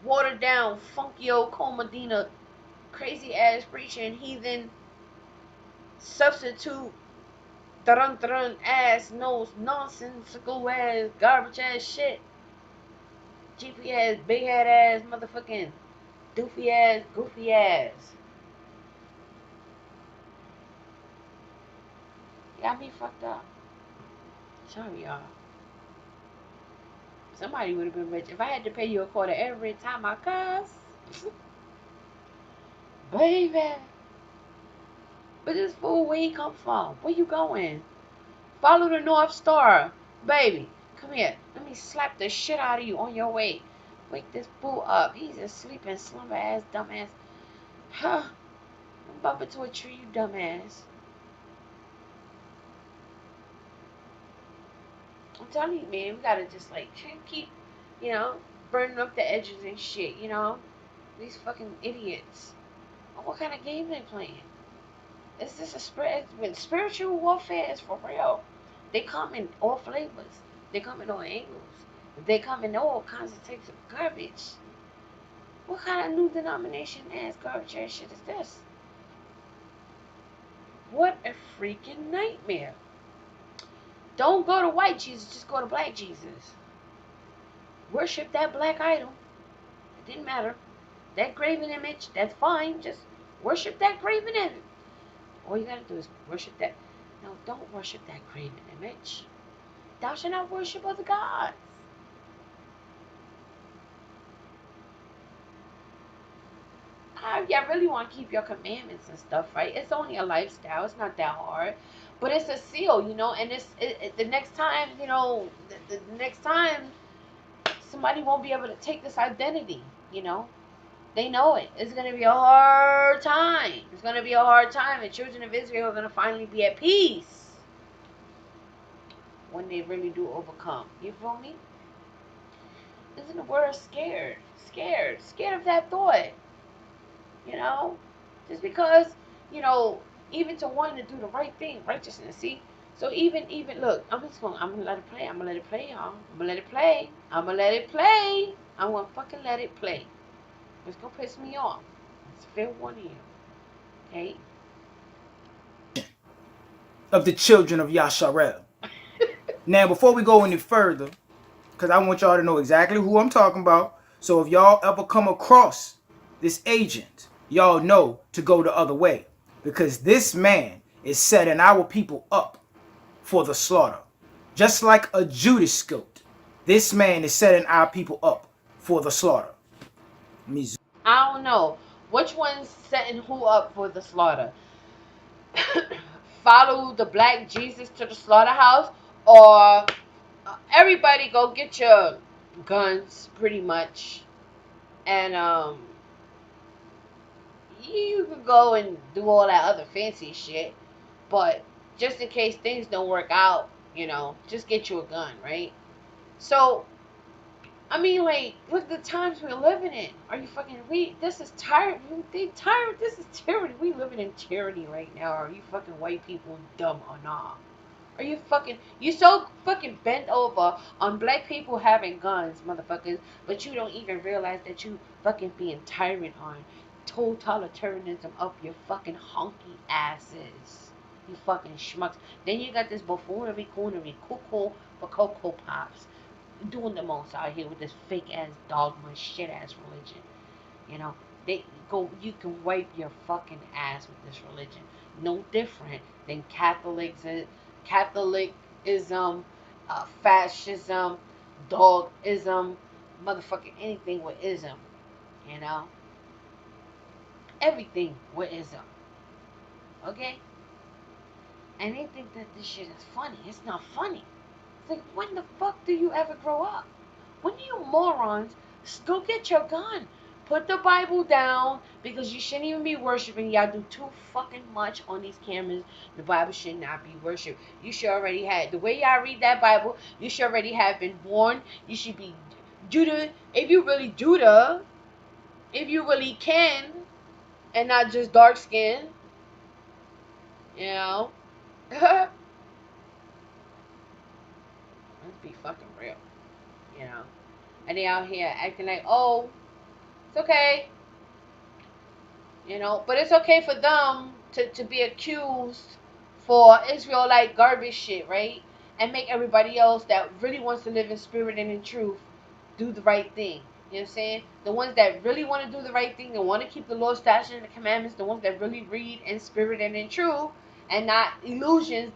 Watered down, funky old Cole Medina, crazy ass preaching, heathen, substitute, dun ass, nose, nonsensical ass, garbage ass shit. GP ass, big head ass, motherfucking doofy ass, goofy ass. Got me fucked up. Sorry, y'all. Somebody would have been rich. If I had to pay you a quarter every time I cuss, baby. But this fool, where he come from? Where you going? Follow the North Star. Baby, come here. Let me slap the shit out of you on your way. Wake this fool up. He's a sleeping, slumber ass, dumbass. Huh? I'm bumping to a tree, you dumbass. I'm telling you, man, we gotta just like keep, you know, burning up the edges and shit, you know? These fucking idiots. Oh, what kind of game they playing? Is this a spirit? When spiritual warfare is for real, they come in all flavors. They come in all angles. They come in all kinds of types of garbage. What kind of new denomination ass garbage ass shit is this? What a freaking nightmare. Don't go to white Jesus, just go to black Jesus. Worship that black idol. It didn't matter. That graven image, that's fine. Just worship that graven image. All you gotta do is worship that. No, don't worship that graven image. Thou shalt not worship other gods. Yeah, I really want to keep your commandments and stuff, right? It's only a lifestyle. It's not that hard. But it's a seal, you know, and the next time, you know, the next time, somebody won't be able to take this identity, you know. They know it. It's going to be a hard time. It's going to be a hard time. The children of Israel are going to finally be at peace when they really do overcome. You feel me? Isn't the world scared? Scared of that thought. You know? Just because, you know, even to want to do the right thing, righteousness, see? So even, look, I'm gonna let it play. I'm gonna let it play, y'all. I'm gonna let it play. I'm gonna fucking let it play. It's gonna piss me off. It's fair warning you. Okay? Of the children of Yasharel. Now, before we go any further, because I want y'all to know exactly who I'm talking about. So if y'all ever come across this agent, y'all know to go the other way. Because this man is setting our people up for the slaughter. Just like a Judas goat, this man is setting our people up for the slaughter. I don't know. Which one's setting who up for the slaughter? Follow the black Jesus to the slaughterhouse, or everybody go get your guns, pretty much, and you can go and do all that other fancy shit, but just in case things don't work out, you know, just get you a gun, right? So, I mean, like, look at the times we're living in. Are you fucking, this is tired, this is tyranny. We living in tyranny right now. Are you fucking white people dumb or not? Are you so fucking bent over on black people having guns, motherfuckers, but you don't even realize that you fucking being tyrant on totalitarianism up your fucking honky asses. You fucking schmucks. Then you got this buffoonery, coonery, cuckoo for Cocoa Pops doing the most out here with this fake ass dogma shit ass religion. You know, you can wipe your fucking ass with this religion. No different than Catholicism, fascism, dogism, motherfucking anything with ism. You know, everything with ism. Okay? And they think that this shit is funny. It's not funny. It's like, when the fuck do you ever grow up? When do you morons go get your gun? Put the Bible down, because you shouldn't even be worshiping. Y'all do too fucking much on these cameras. The Bible should not be worshipped. You should already have, the way y'all read that Bible, you should already have been born. You should be Judah, if you really Judah, if you really can, and not just dark skin. You know? Let's be fucking real. You know? And they out here acting like, oh, it's okay. You know, but it's okay for them to be accused for Israelite garbage shit, right? And make everybody else that really wants to live in spirit and in truth do the right thing. You know what I'm saying? The ones that really want to do the right thing and want to keep the Lord's statutes and the commandments, the ones that really read in spirit and in truth and not delusions,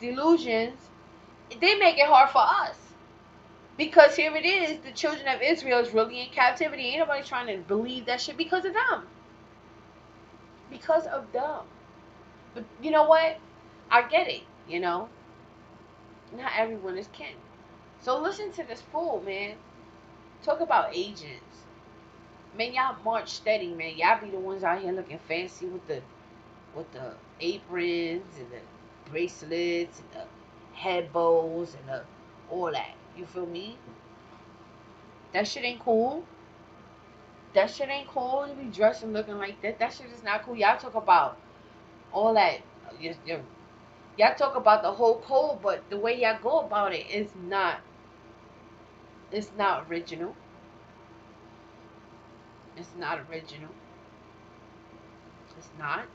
they make it hard for us. Because here it is, the children of Israel is really in captivity. Ain't nobody trying to believe that shit because of them. Because of them. But you know what? I get it, you know. Not everyone is kin. So listen to this fool, man. Talk about agents. Man, y'all march steady, man. Y'all be the ones out here looking fancy with the aprons and the bracelets and the head bows and all that. You feel me? That shit ain't cool. That shit ain't cool. You be dressing looking like that. That shit is not cool. Y'all talk about all that. Y'all talk about the whole code, but the way y'all go about it is not. It's not original. It's not original. It's not.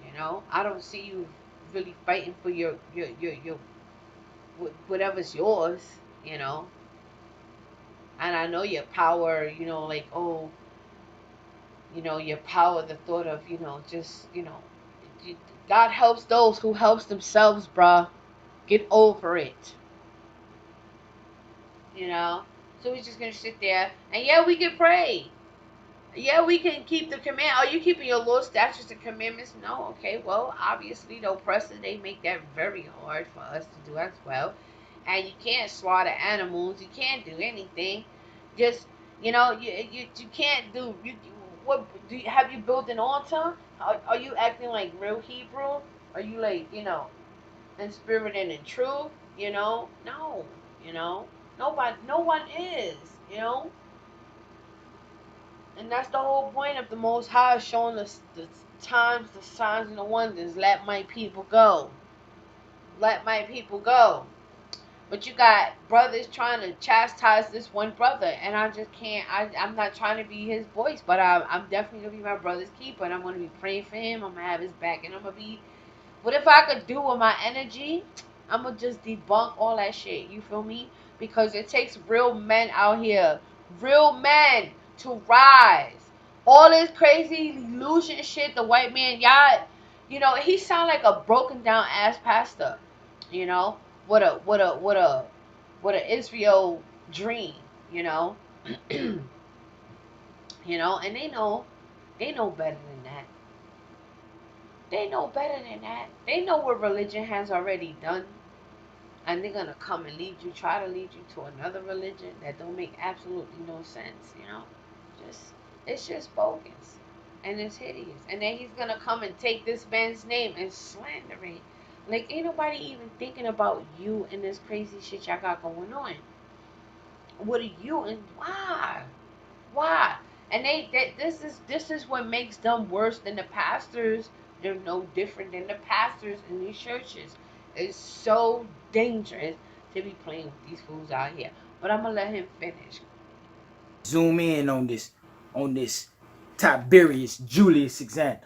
You know, I don't see you really fighting for your whatever's yours. You know. And I know your power, you know, like, oh, you know, your power, the thought of, you know, just, you know, God helps those who helps themselves, bruh. Get over it. You know? So we're just going to sit there. And yeah, we can pray. Yeah, we can keep the command. Are you keeping your law, statutes, and commandments? No. Okay, well, obviously, the oppressors, they make that very hard for us to do as well. And you can't slaughter animals. You can't do anything. Just, you know, you can't do. What do you, have you built an altar? Are you acting like real Hebrew? Are you like, you know, in spirit and in truth? You know, no. You know, nobody, no one is. You know. And that's the whole point of the Most High showing us the times, the signs, and the wonders. Let my people go. Let my people go. But you got brothers trying to chastise this one brother. And I just can't. I'm not trying to be his voice. But I'm definitely going to be my brother's keeper. And I'm going to be praying for him. I'm going to have his back. And I'm going to be. What if I could do with my energy? I'm going to just debunk all that shit. You feel me? Because it takes real men out here. Real men. To rise. All this crazy illusion shit, the white man, y'all, you know, he sound like a broken down ass pastor. You know, what a Israel dream, you know. You know, and they know better than that. They know better than that. They know what religion has already done. And they're gonna come and try to lead you to another religion that don't make absolutely no sense, you know. It's just bogus, and it's hideous. And then he's gonna come and take this man's name and slander it. Like, ain't nobody even thinking about you and this crazy shit y'all got going on. What are you and why? Why? And this is what makes them worse than the pastors. They're no different than the pastors in these churches. It's so dangerous to be playing with these fools out here. But I'm gonna let him finish. Zoom in on this Tiberius Julius Caesar.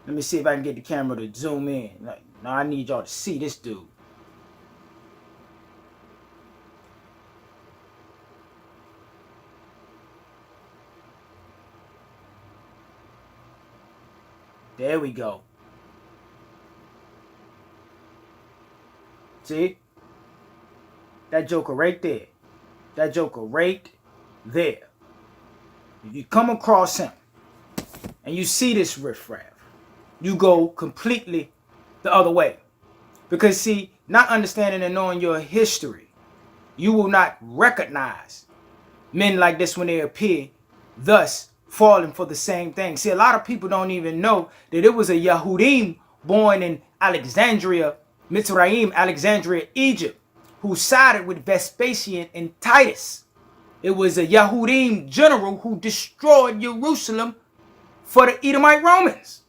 Let me see if I can get the camera to zoom in. Now I need y'all to see this dude. There we go. See? That joker right there. That joker right there. If you come across him and you see this riffraff, you go completely the other way. Because see, not understanding and knowing your history, you will not recognize men like this when they appear, thus falling for the same thing. See, a lot of people don't even know that it was a Yahudim born in Alexandria, Mitzrayim, Alexandria, Egypt, who sided with Vespasian and Titus. It was a Yahudim general who destroyed Jerusalem for the Edomite Romans.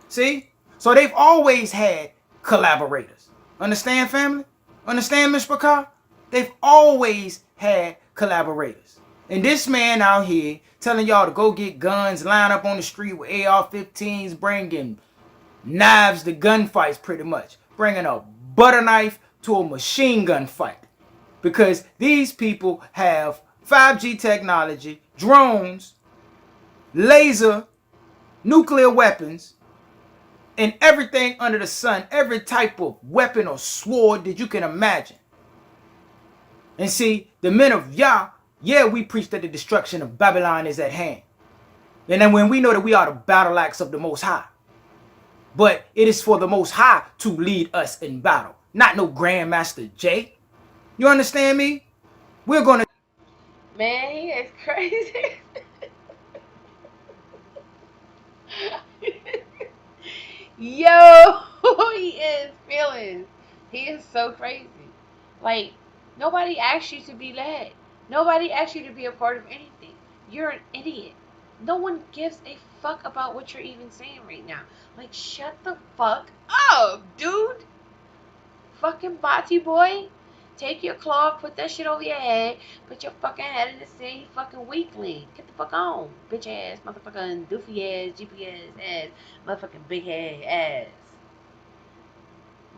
See? So they've always had collaborators. Understand, family? Understand, Ms. Bakar? They've always had collaborators. And this man out here telling y'all to go get guns, line up on the street with AR-15s, bringing knives to gunfights pretty much. Bringing a butter knife to a machine gun fight. Because these people have 5G technology, drones, laser, nuclear weapons, and everything under the sun, every type of weapon or sword that you can imagine. And see, the men of Yah, yeah, we preach that the destruction of Babylon is at hand. And then when we know that we are the battle axe of the Most High. But it is for the Most High to lead us in battle, not no Grandmaster Jay. You understand me? We're going to... Man, he is crazy. Yo, he is feelings. He is so crazy. Like, nobody asked you to be led. Nobody asked you to be a part of anything. You're an idiot. No one gives a fuck about what you're even saying right now. Like, shut the fuck up, dude. Fucking body boy. Take your claw, put that shit over your head, put your fucking head in the sea, you fucking weakling. Get the fuck on, bitch ass, motherfucking doofy ass, GPS ass, motherfucking big head ass.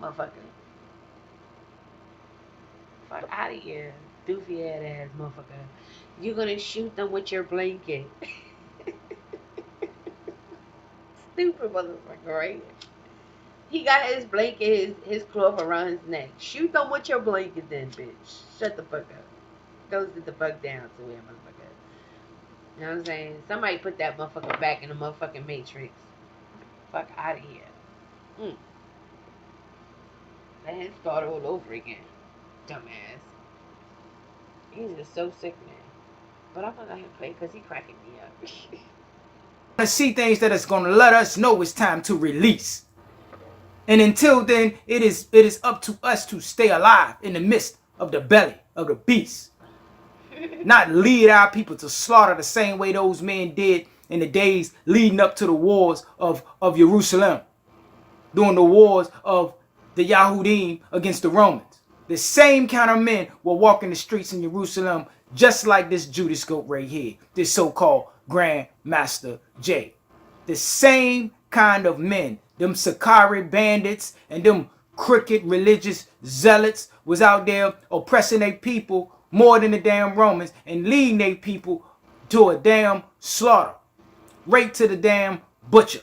Motherfucker. Fuck out of here, doofy head ass motherfucker. You're gonna shoot them with your blanket. Stupid motherfucker, right? He got his blanket, his cloth around his neck. Shoot them with your blanket then, bitch. Shut the fuck up. Go sit the fuck down somewhere, motherfucker. You know what I'm saying? Somebody put that motherfucker back in the motherfucking Matrix. Fuck out of here. Let him start all over again. Dumbass. He's just so sick, man. But I'm gonna let him play because he cracking me up. to see things that is going to let us know it's time to release. And until then, it is up to us to stay alive in the midst of the belly of the beast. Not lead our people to slaughter the same way those men did in the days leading up to the wars of Jerusalem. During the wars of the Yahudim against the Romans. The same kind of men were walking the streets in Jerusalem just like this Judas goat right here. This so-called Grand Master Jay. The same kind of men. Them Sakari bandits and them crooked religious zealots was out there oppressing their people more than the damn Romans and leading their people to a damn slaughter. Right to the damn butcher.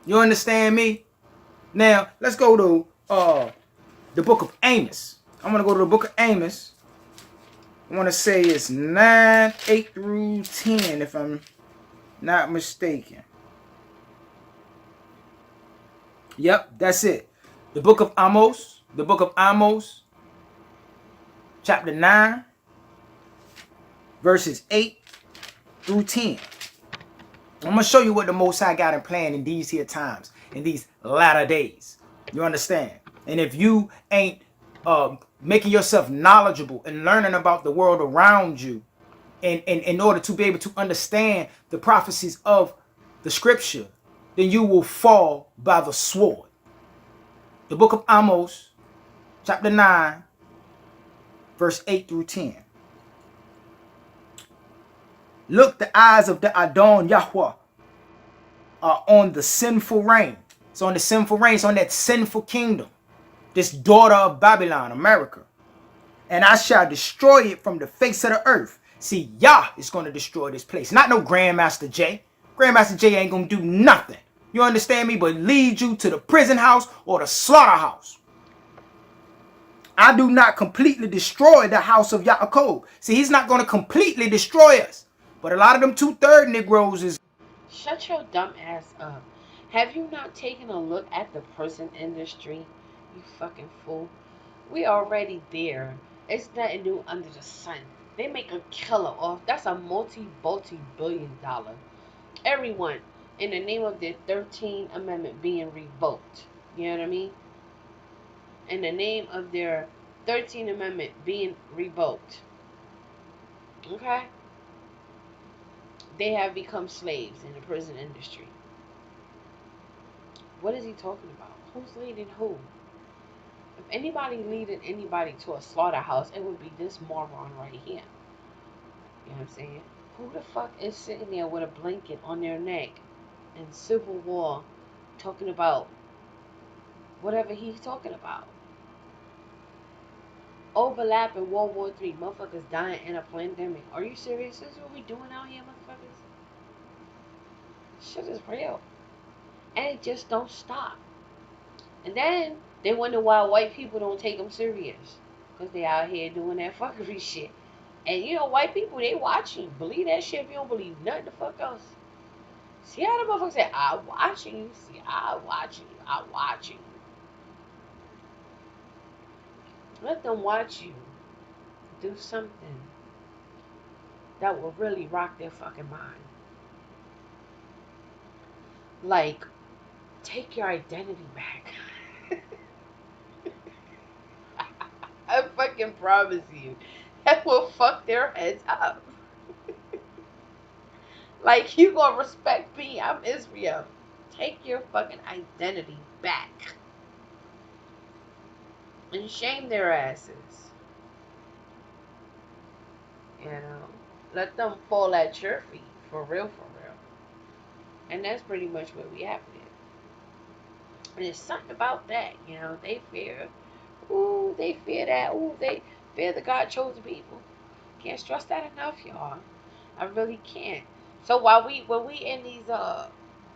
You understand me? Now, let's go to the book of Amos. I'm going to go to the book of Amos. I want to say it's 9, 8 through 10 if I'm not mistaken. Yep, that's it. The book of Amos. The book of Amos. Chapter 9. Verses 8 through 10. I'm going to show you what the Most High got in plan in these here times. In these latter days. You understand? And if you ain't making yourself knowledgeable and learning about the world around you and in order to be able to understand the prophecies of the scripture, then you will fall by the sword. The book of Amos, chapter 9, verse 8 through 10. Look, the eyes of the Adon Yahweh are on the sinful reign. It's on the sinful reign. It's on that sinful kingdom. This daughter of Babylon, America. And I shall destroy it from the face of the earth. See, Yah is going to destroy this place. Not no Grandmaster Jay. Grandmaster Jay ain't going to do nothing. You understand me? But lead you to the prison house or the slaughterhouse. I do not completely destroy the house of Yaakov. See, he's not going to completely destroy us. But a lot of them 2/3 Negroes is... Shut your dumb ass up. Have you not taken a look at the prison industry? You fucking fool. We already there. It's nothing new under the sun. They make a killer off. That's a multi-billion dollar. Everyone, in the name of the 13th Amendment being revoked. You know what I mean? In the name of their 13th Amendment being revoked. Okay? They have become slaves in the prison industry. What is he talking about? Who's leading who? If anybody leading anybody to a slaughterhouse, it would be this moron right here. You know what I'm saying? Who the fuck is sitting there with a blanket on their neck in Civil War talking about whatever he's talking about? Overlapping World War III. Motherfuckers dying in a pandemic. Are you serious? This is what we doing out here, motherfuckers? Shit is real. And it just don't stop. And then they wonder why white people don't take them serious. Because they out here doing that fuckery shit. And you know, white people, they watching. Believe that shit if you don't believe nothing the fuck else. See how the motherfucker say, I'm watching you. See, I'm watching you. I'm watching you. Let them watch you do something that will really rock their fucking mind. Like, take your identity back. I fucking promise you, that will fuck their heads up. Like, you gonna respect me? I'm Israel. Take your fucking identity back. And shame their asses. You know? Let them fall at your feet. For real, for real. And that's pretty much where we have it. And it's something about that, you know. They fear. Ooh, they fear that. Ooh, they fear the God chosen people. Can't stress that enough, y'all. I really can't. So when we in these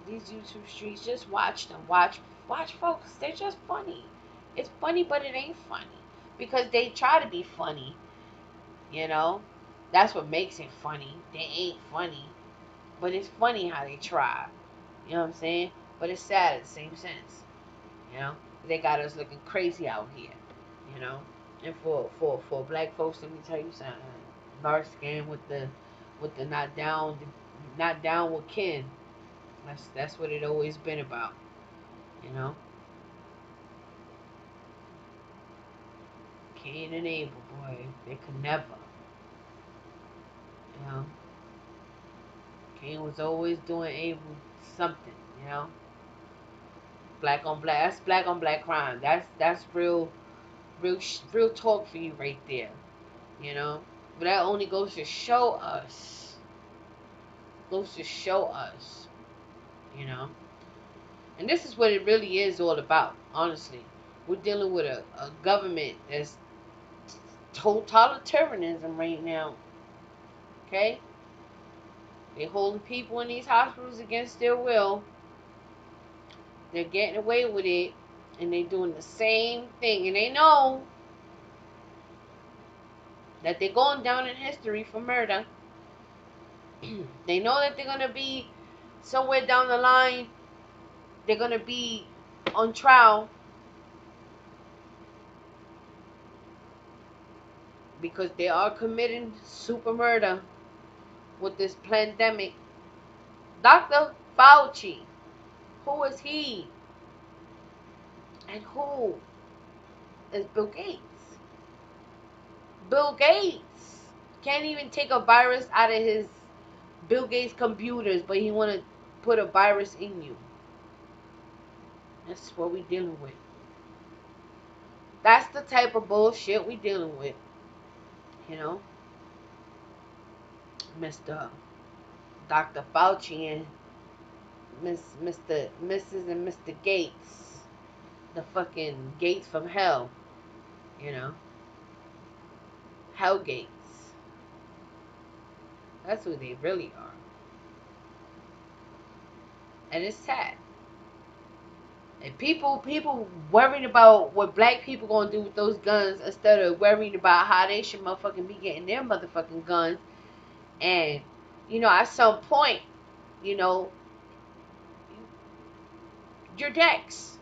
YouTube streets, just watch them. Watch folks. They're just funny. It's funny, but it ain't funny. Because they try to be funny. You know? That's what makes it funny. They ain't funny. But it's funny how they try. You know what I'm saying? But it's sad at the same sense. You know? They got us looking crazy out here. You know? And for black folks, let me tell you something. Dark skin with the not down with kin. That's what it always been about. You know? Cain and Abel, boy, they could never. You know? Cain was always doing Abel something, you know? Black on black, that's black on black crime. That's real talk for you right there. You know? But that only goes to show us. You know? And this is what it really is all about, honestly. We're dealing with a government that's totalitarianism right now. Okay? They're holding people in these hospitals against their will. They're getting away with it. And they're doing the same thing. And they know that they're going down in history for murder. They know that they're going to be somewhere down the line. They're going to be on trial. Because they are committing super murder with this pandemic. Dr. Fauci, who is he? And who is Bill Gates? Bill Gates can't even take a virus out of his Bill Gates computers, but he want to put a virus in you. That's what we dealing with. That's the type of bullshit we dealing with. You know? Mr. Dr. Fauci and Mrs. and Mr. Gates. The fucking Gates from hell. You know? Hell Gates. That's who they really are. And it's sad. And people worried about what black people gonna do with those guns instead of worried about how they should motherfucking be getting their motherfucking guns. And, you know, at some point, you know, you're next.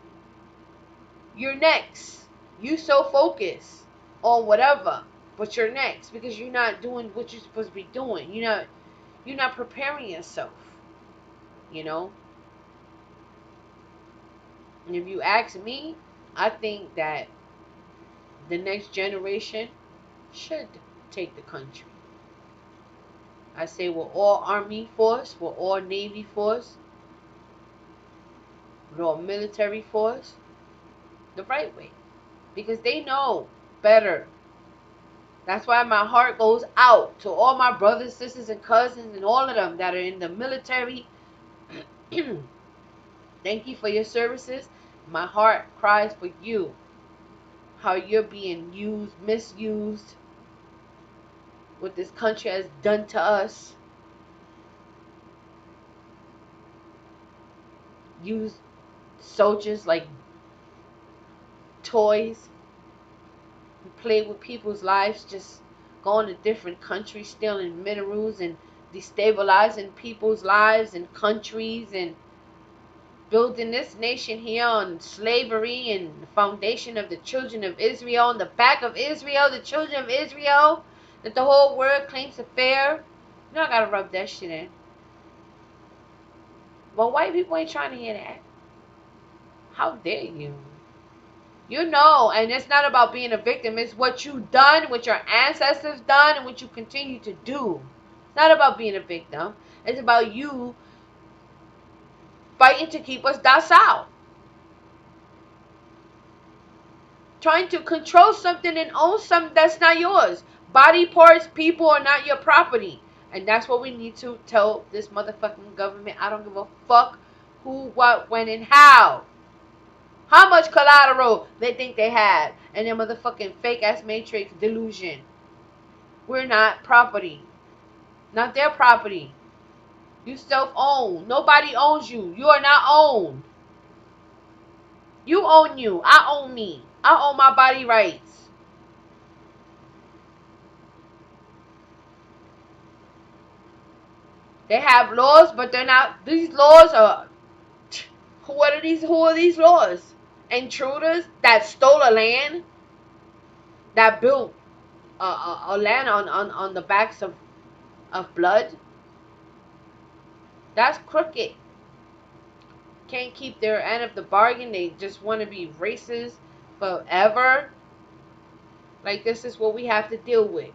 You're next. You so focused on whatever, but you're next because you're not doing what you're supposed to be doing. You're not preparing yourself. You know? And if you ask me, I think that the next generation should take the country. I say we're all Army force, we're all Navy force, we're all military force, the right way. Because they know better. That's why my heart goes out to all my brothers, sisters, and cousins, and all of them that are in the military. Thank you for your services. My heart cries for you. How you're being used, misused, what this country has done to us. Used soldiers like toys. We played with people's lives, just going to different countries, stealing minerals and destabilizing people's lives and countries, and building this nation here on slavery and the foundation of the children of Israel, on the back of Israel, the children of Israel, that the whole world claims to fear. You know, I gotta rub that shit in. But white people ain't trying to hear that. How dare you? You know, and it's not about being a victim. It's what you done, what your ancestors done, and what you continue to do. It's not about being a victim. It's about you fighting to keep us docile. Trying to control something and own something that's not yours. Body parts, people are not your property. And that's what we need to tell this motherfucking government. I don't give a fuck who, what, when, and how. How much collateral they think they have. And their motherfucking fake ass matrix delusion. We're not property. Not their property. You self-own. Nobody owns you. You are not owned. You own you. I own me. I own my body rights. They have laws, but they're not. These laws are. What are these? Who are these laws? Intruders that stole a land. That built a land on the backs of blood. That's crooked. Can't keep their end of the bargain. They just want to be racist forever. Like, this is what we have to deal with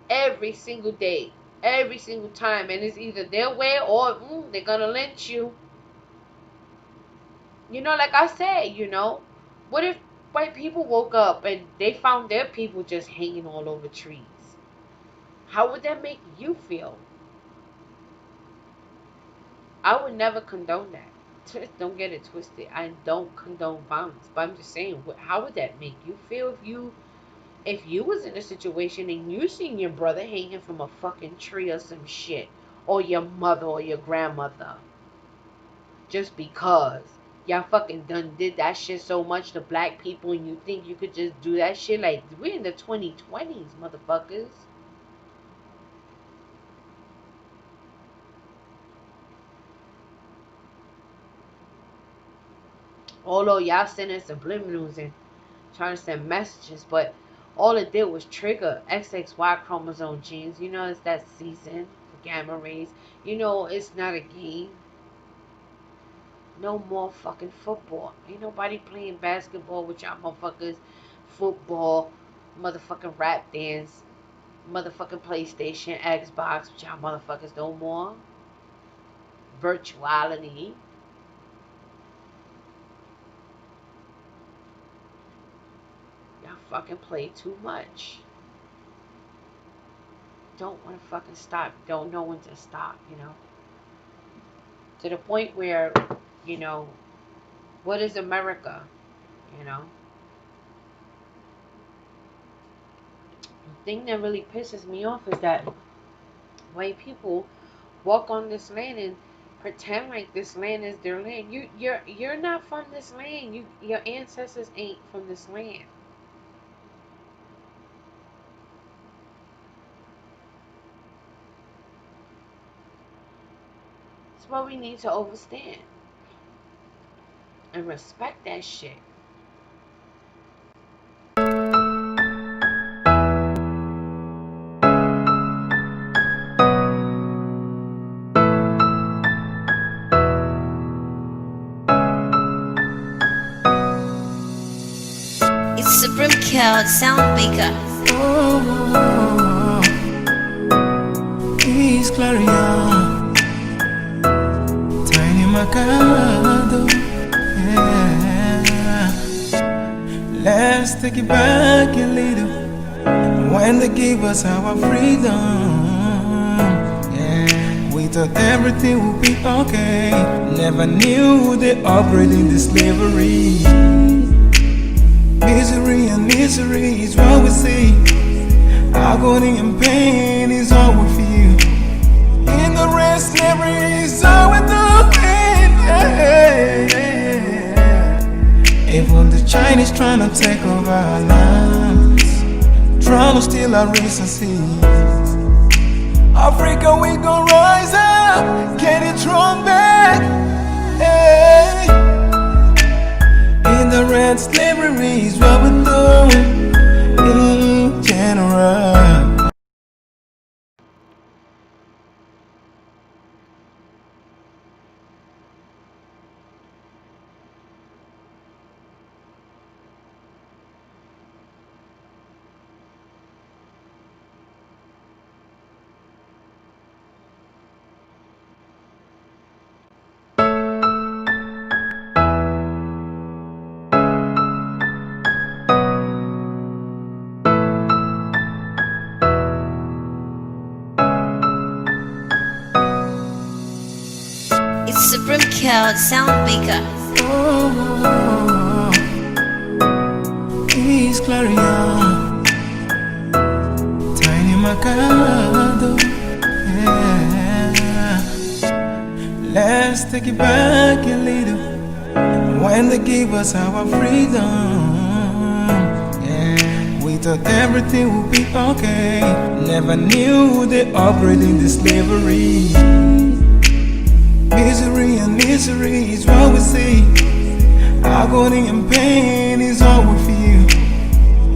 every single day, every single time. And it's either their way or they're gonna lynch you. You know, like I said, you know, what if white people woke up and they found their people just hanging all over trees? How would that make you feel? I would never condone that. Don't get it twisted. I don't condone violence. But I'm just saying, how would that make you feel if you was in a situation and you seen your brother hanging from a fucking tree or some shit, or your mother or your grandmother, just because y'all fucking done did that shit so much to black people, and you think you could just do that shit? Like, we're in the 2020s, motherfuckers. Although y'all sending subliminals and trying to send messages, but all it did was trigger XXY chromosome genes. You know, it's that season for gamma rays. You know, it's not a game. No more fucking football. Ain't nobody playing basketball with y'all motherfuckers. Football, motherfucking rap dance, motherfucking PlayStation, Xbox with y'all motherfuckers no more. Virtuality. Fucking play too much. Don't want to fucking stop. Don't know when to stop, you know. To the point where, you know, what is America? You know. The thing that really pisses me off is that white people walk on this land and pretend like this land is their land. You're not from this land. Your ancestors ain't from this land. What we need to understand and respect that shit. It's Supreme Kill Sound Maker. Peace, Clarion. Mercado, yeah. Let's take it back a little. When they gave us our freedom, yeah. We thought everything would be okay. Never knew they operated the slavery. Misery and misery is what we see. Agony and pain is all we feel. In the rest, slavery is all we do. Yeah. Even the Chinese trying to take over our lands, trying to steal our resources. Africa, we gon' rise up, get it thrown back. Hey. In the red slavery is what we're doing in general. It's Supreme Cloud Soundmaker. Oh, please Clarion, Tiny Macado, yeah. Let's take it back a little. When they give us our freedom, yeah, we thought everything would be okay. Never knew they operated in slavery. Misery and misery is what we see. Agony and pain is all we feel.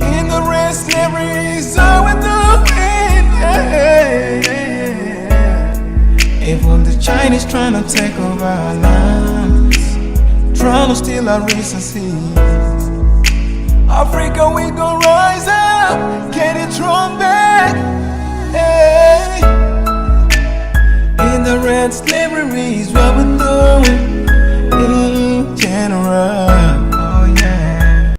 In the red slavery is all we're doing. Yeah. Even the Chinese trying to take over our lands, trying to steal our resources. Africa, we gon' rise up, get it thrown back. Hey. In the red slavery is what we're doing in general. Oh yeah.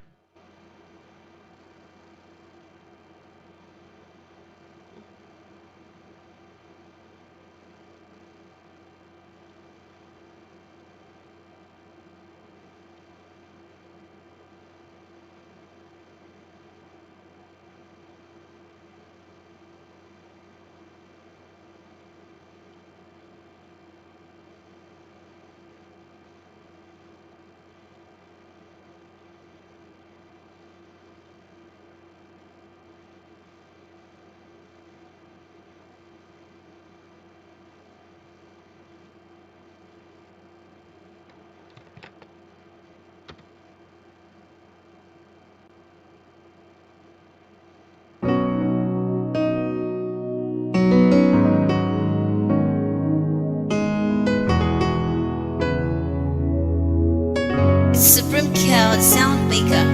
It's Supreme Cloud Soundmaker.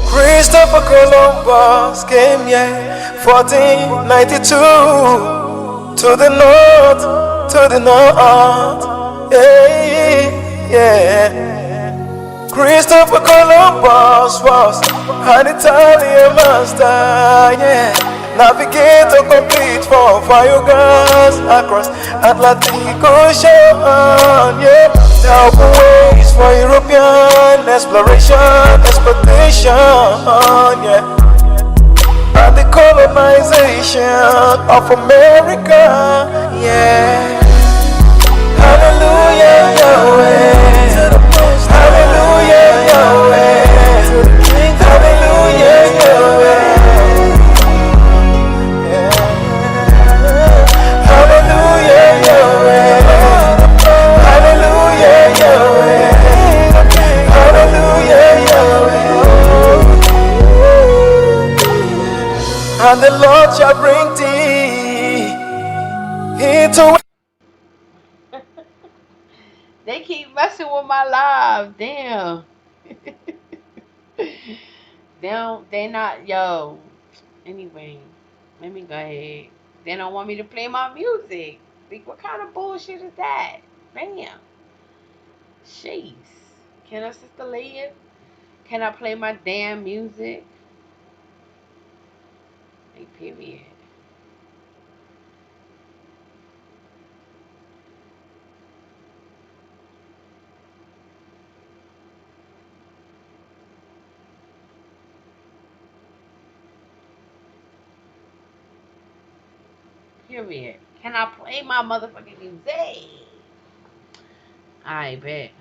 Christopher Columbus came here 1492 to the north, yeah, yeah. Christopher Columbus was an Italian master, yeah. Navigator complete for gas across Atlantic Ocean, yeah. There were ways for European exploration, exploitation, yeah. And the colonization of America, yeah. Hallelujah, Yahweh. Hallelujah, Yahweh. Hallelujah, Yahweh. Yeah. Hallelujah, Yahweh. Hallelujah, Yahweh. Hallelujah, Yahweh. And the Lord shall bring thee into. They keep messing with my live. Damn. They not, yo. Anyway, let me go ahead. They don't want me to play my music. Like, what kind of bullshit is that? Damn. Jeez. Can I, Sister Leah? Can I play my damn music? Like, period. Period. Can I play my motherfucking music? I bet.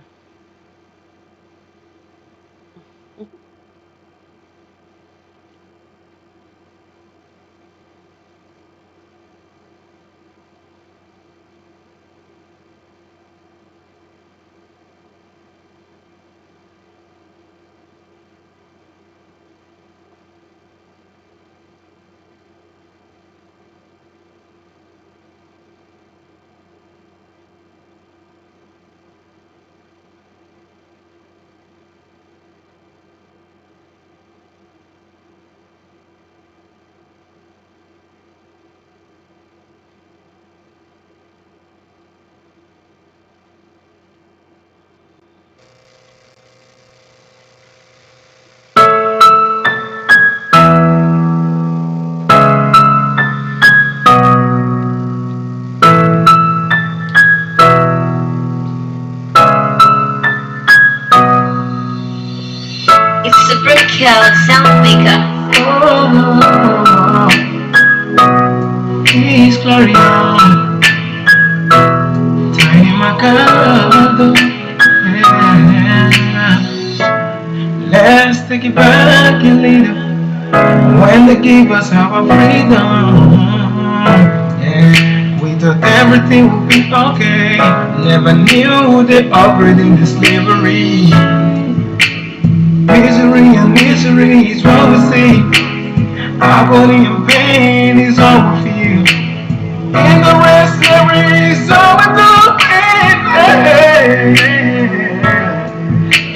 It's a breakout sound maker. His glory on Tiny Macado. Let's take it back a little when they give us our freedom. Yeah, we thought everything would be okay. Never knew they operating the slavery. Misery and misery is what we see. Agony and pain is all we feel. In the rest, slavery is all we do.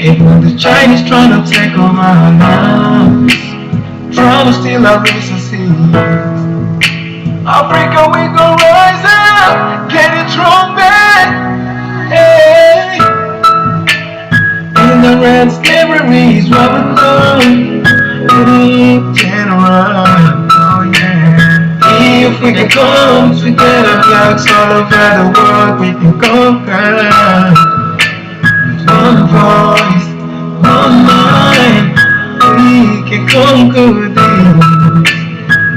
Even the Chinese trying to take over our lands, trying to steal our race and seas. Africa, we gon' rise up, get it stronger. Hey. In the red, slavery is what we do. General, oh yeah. If we can come together, blacks all over the world, we can conquer. With one voice, one mind, we can conquer this.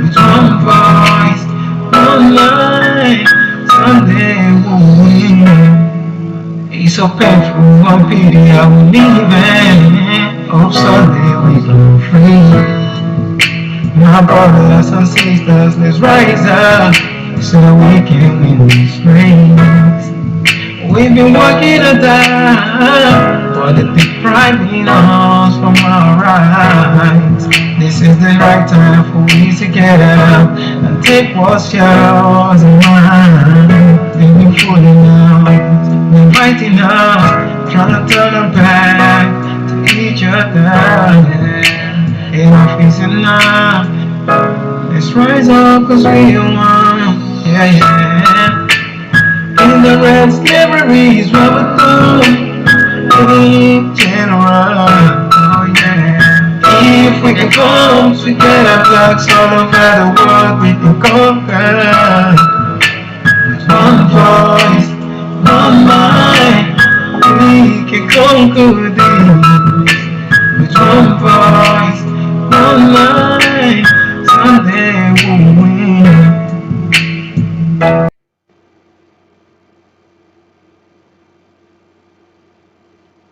With one voice, one mind, someday we'll win. It's so painful, one pity I will leave it. Hope someday we go free. My brothers and sisters, let's rise up so we can win this race. We've been working a time, but they're depriving us from our rights. This is the right time for we to get up and take what's yours and mine. They've been fooling us, they're fighting us, trying to turn them back to each other. Enough is enough. Let's rise up cause we are one. Yeah, yeah. In the red, slavery is what we do. In general, oh yeah. If we can come together, blacks all over the world, we can conquer. With one voice, one mind, we can conquer this.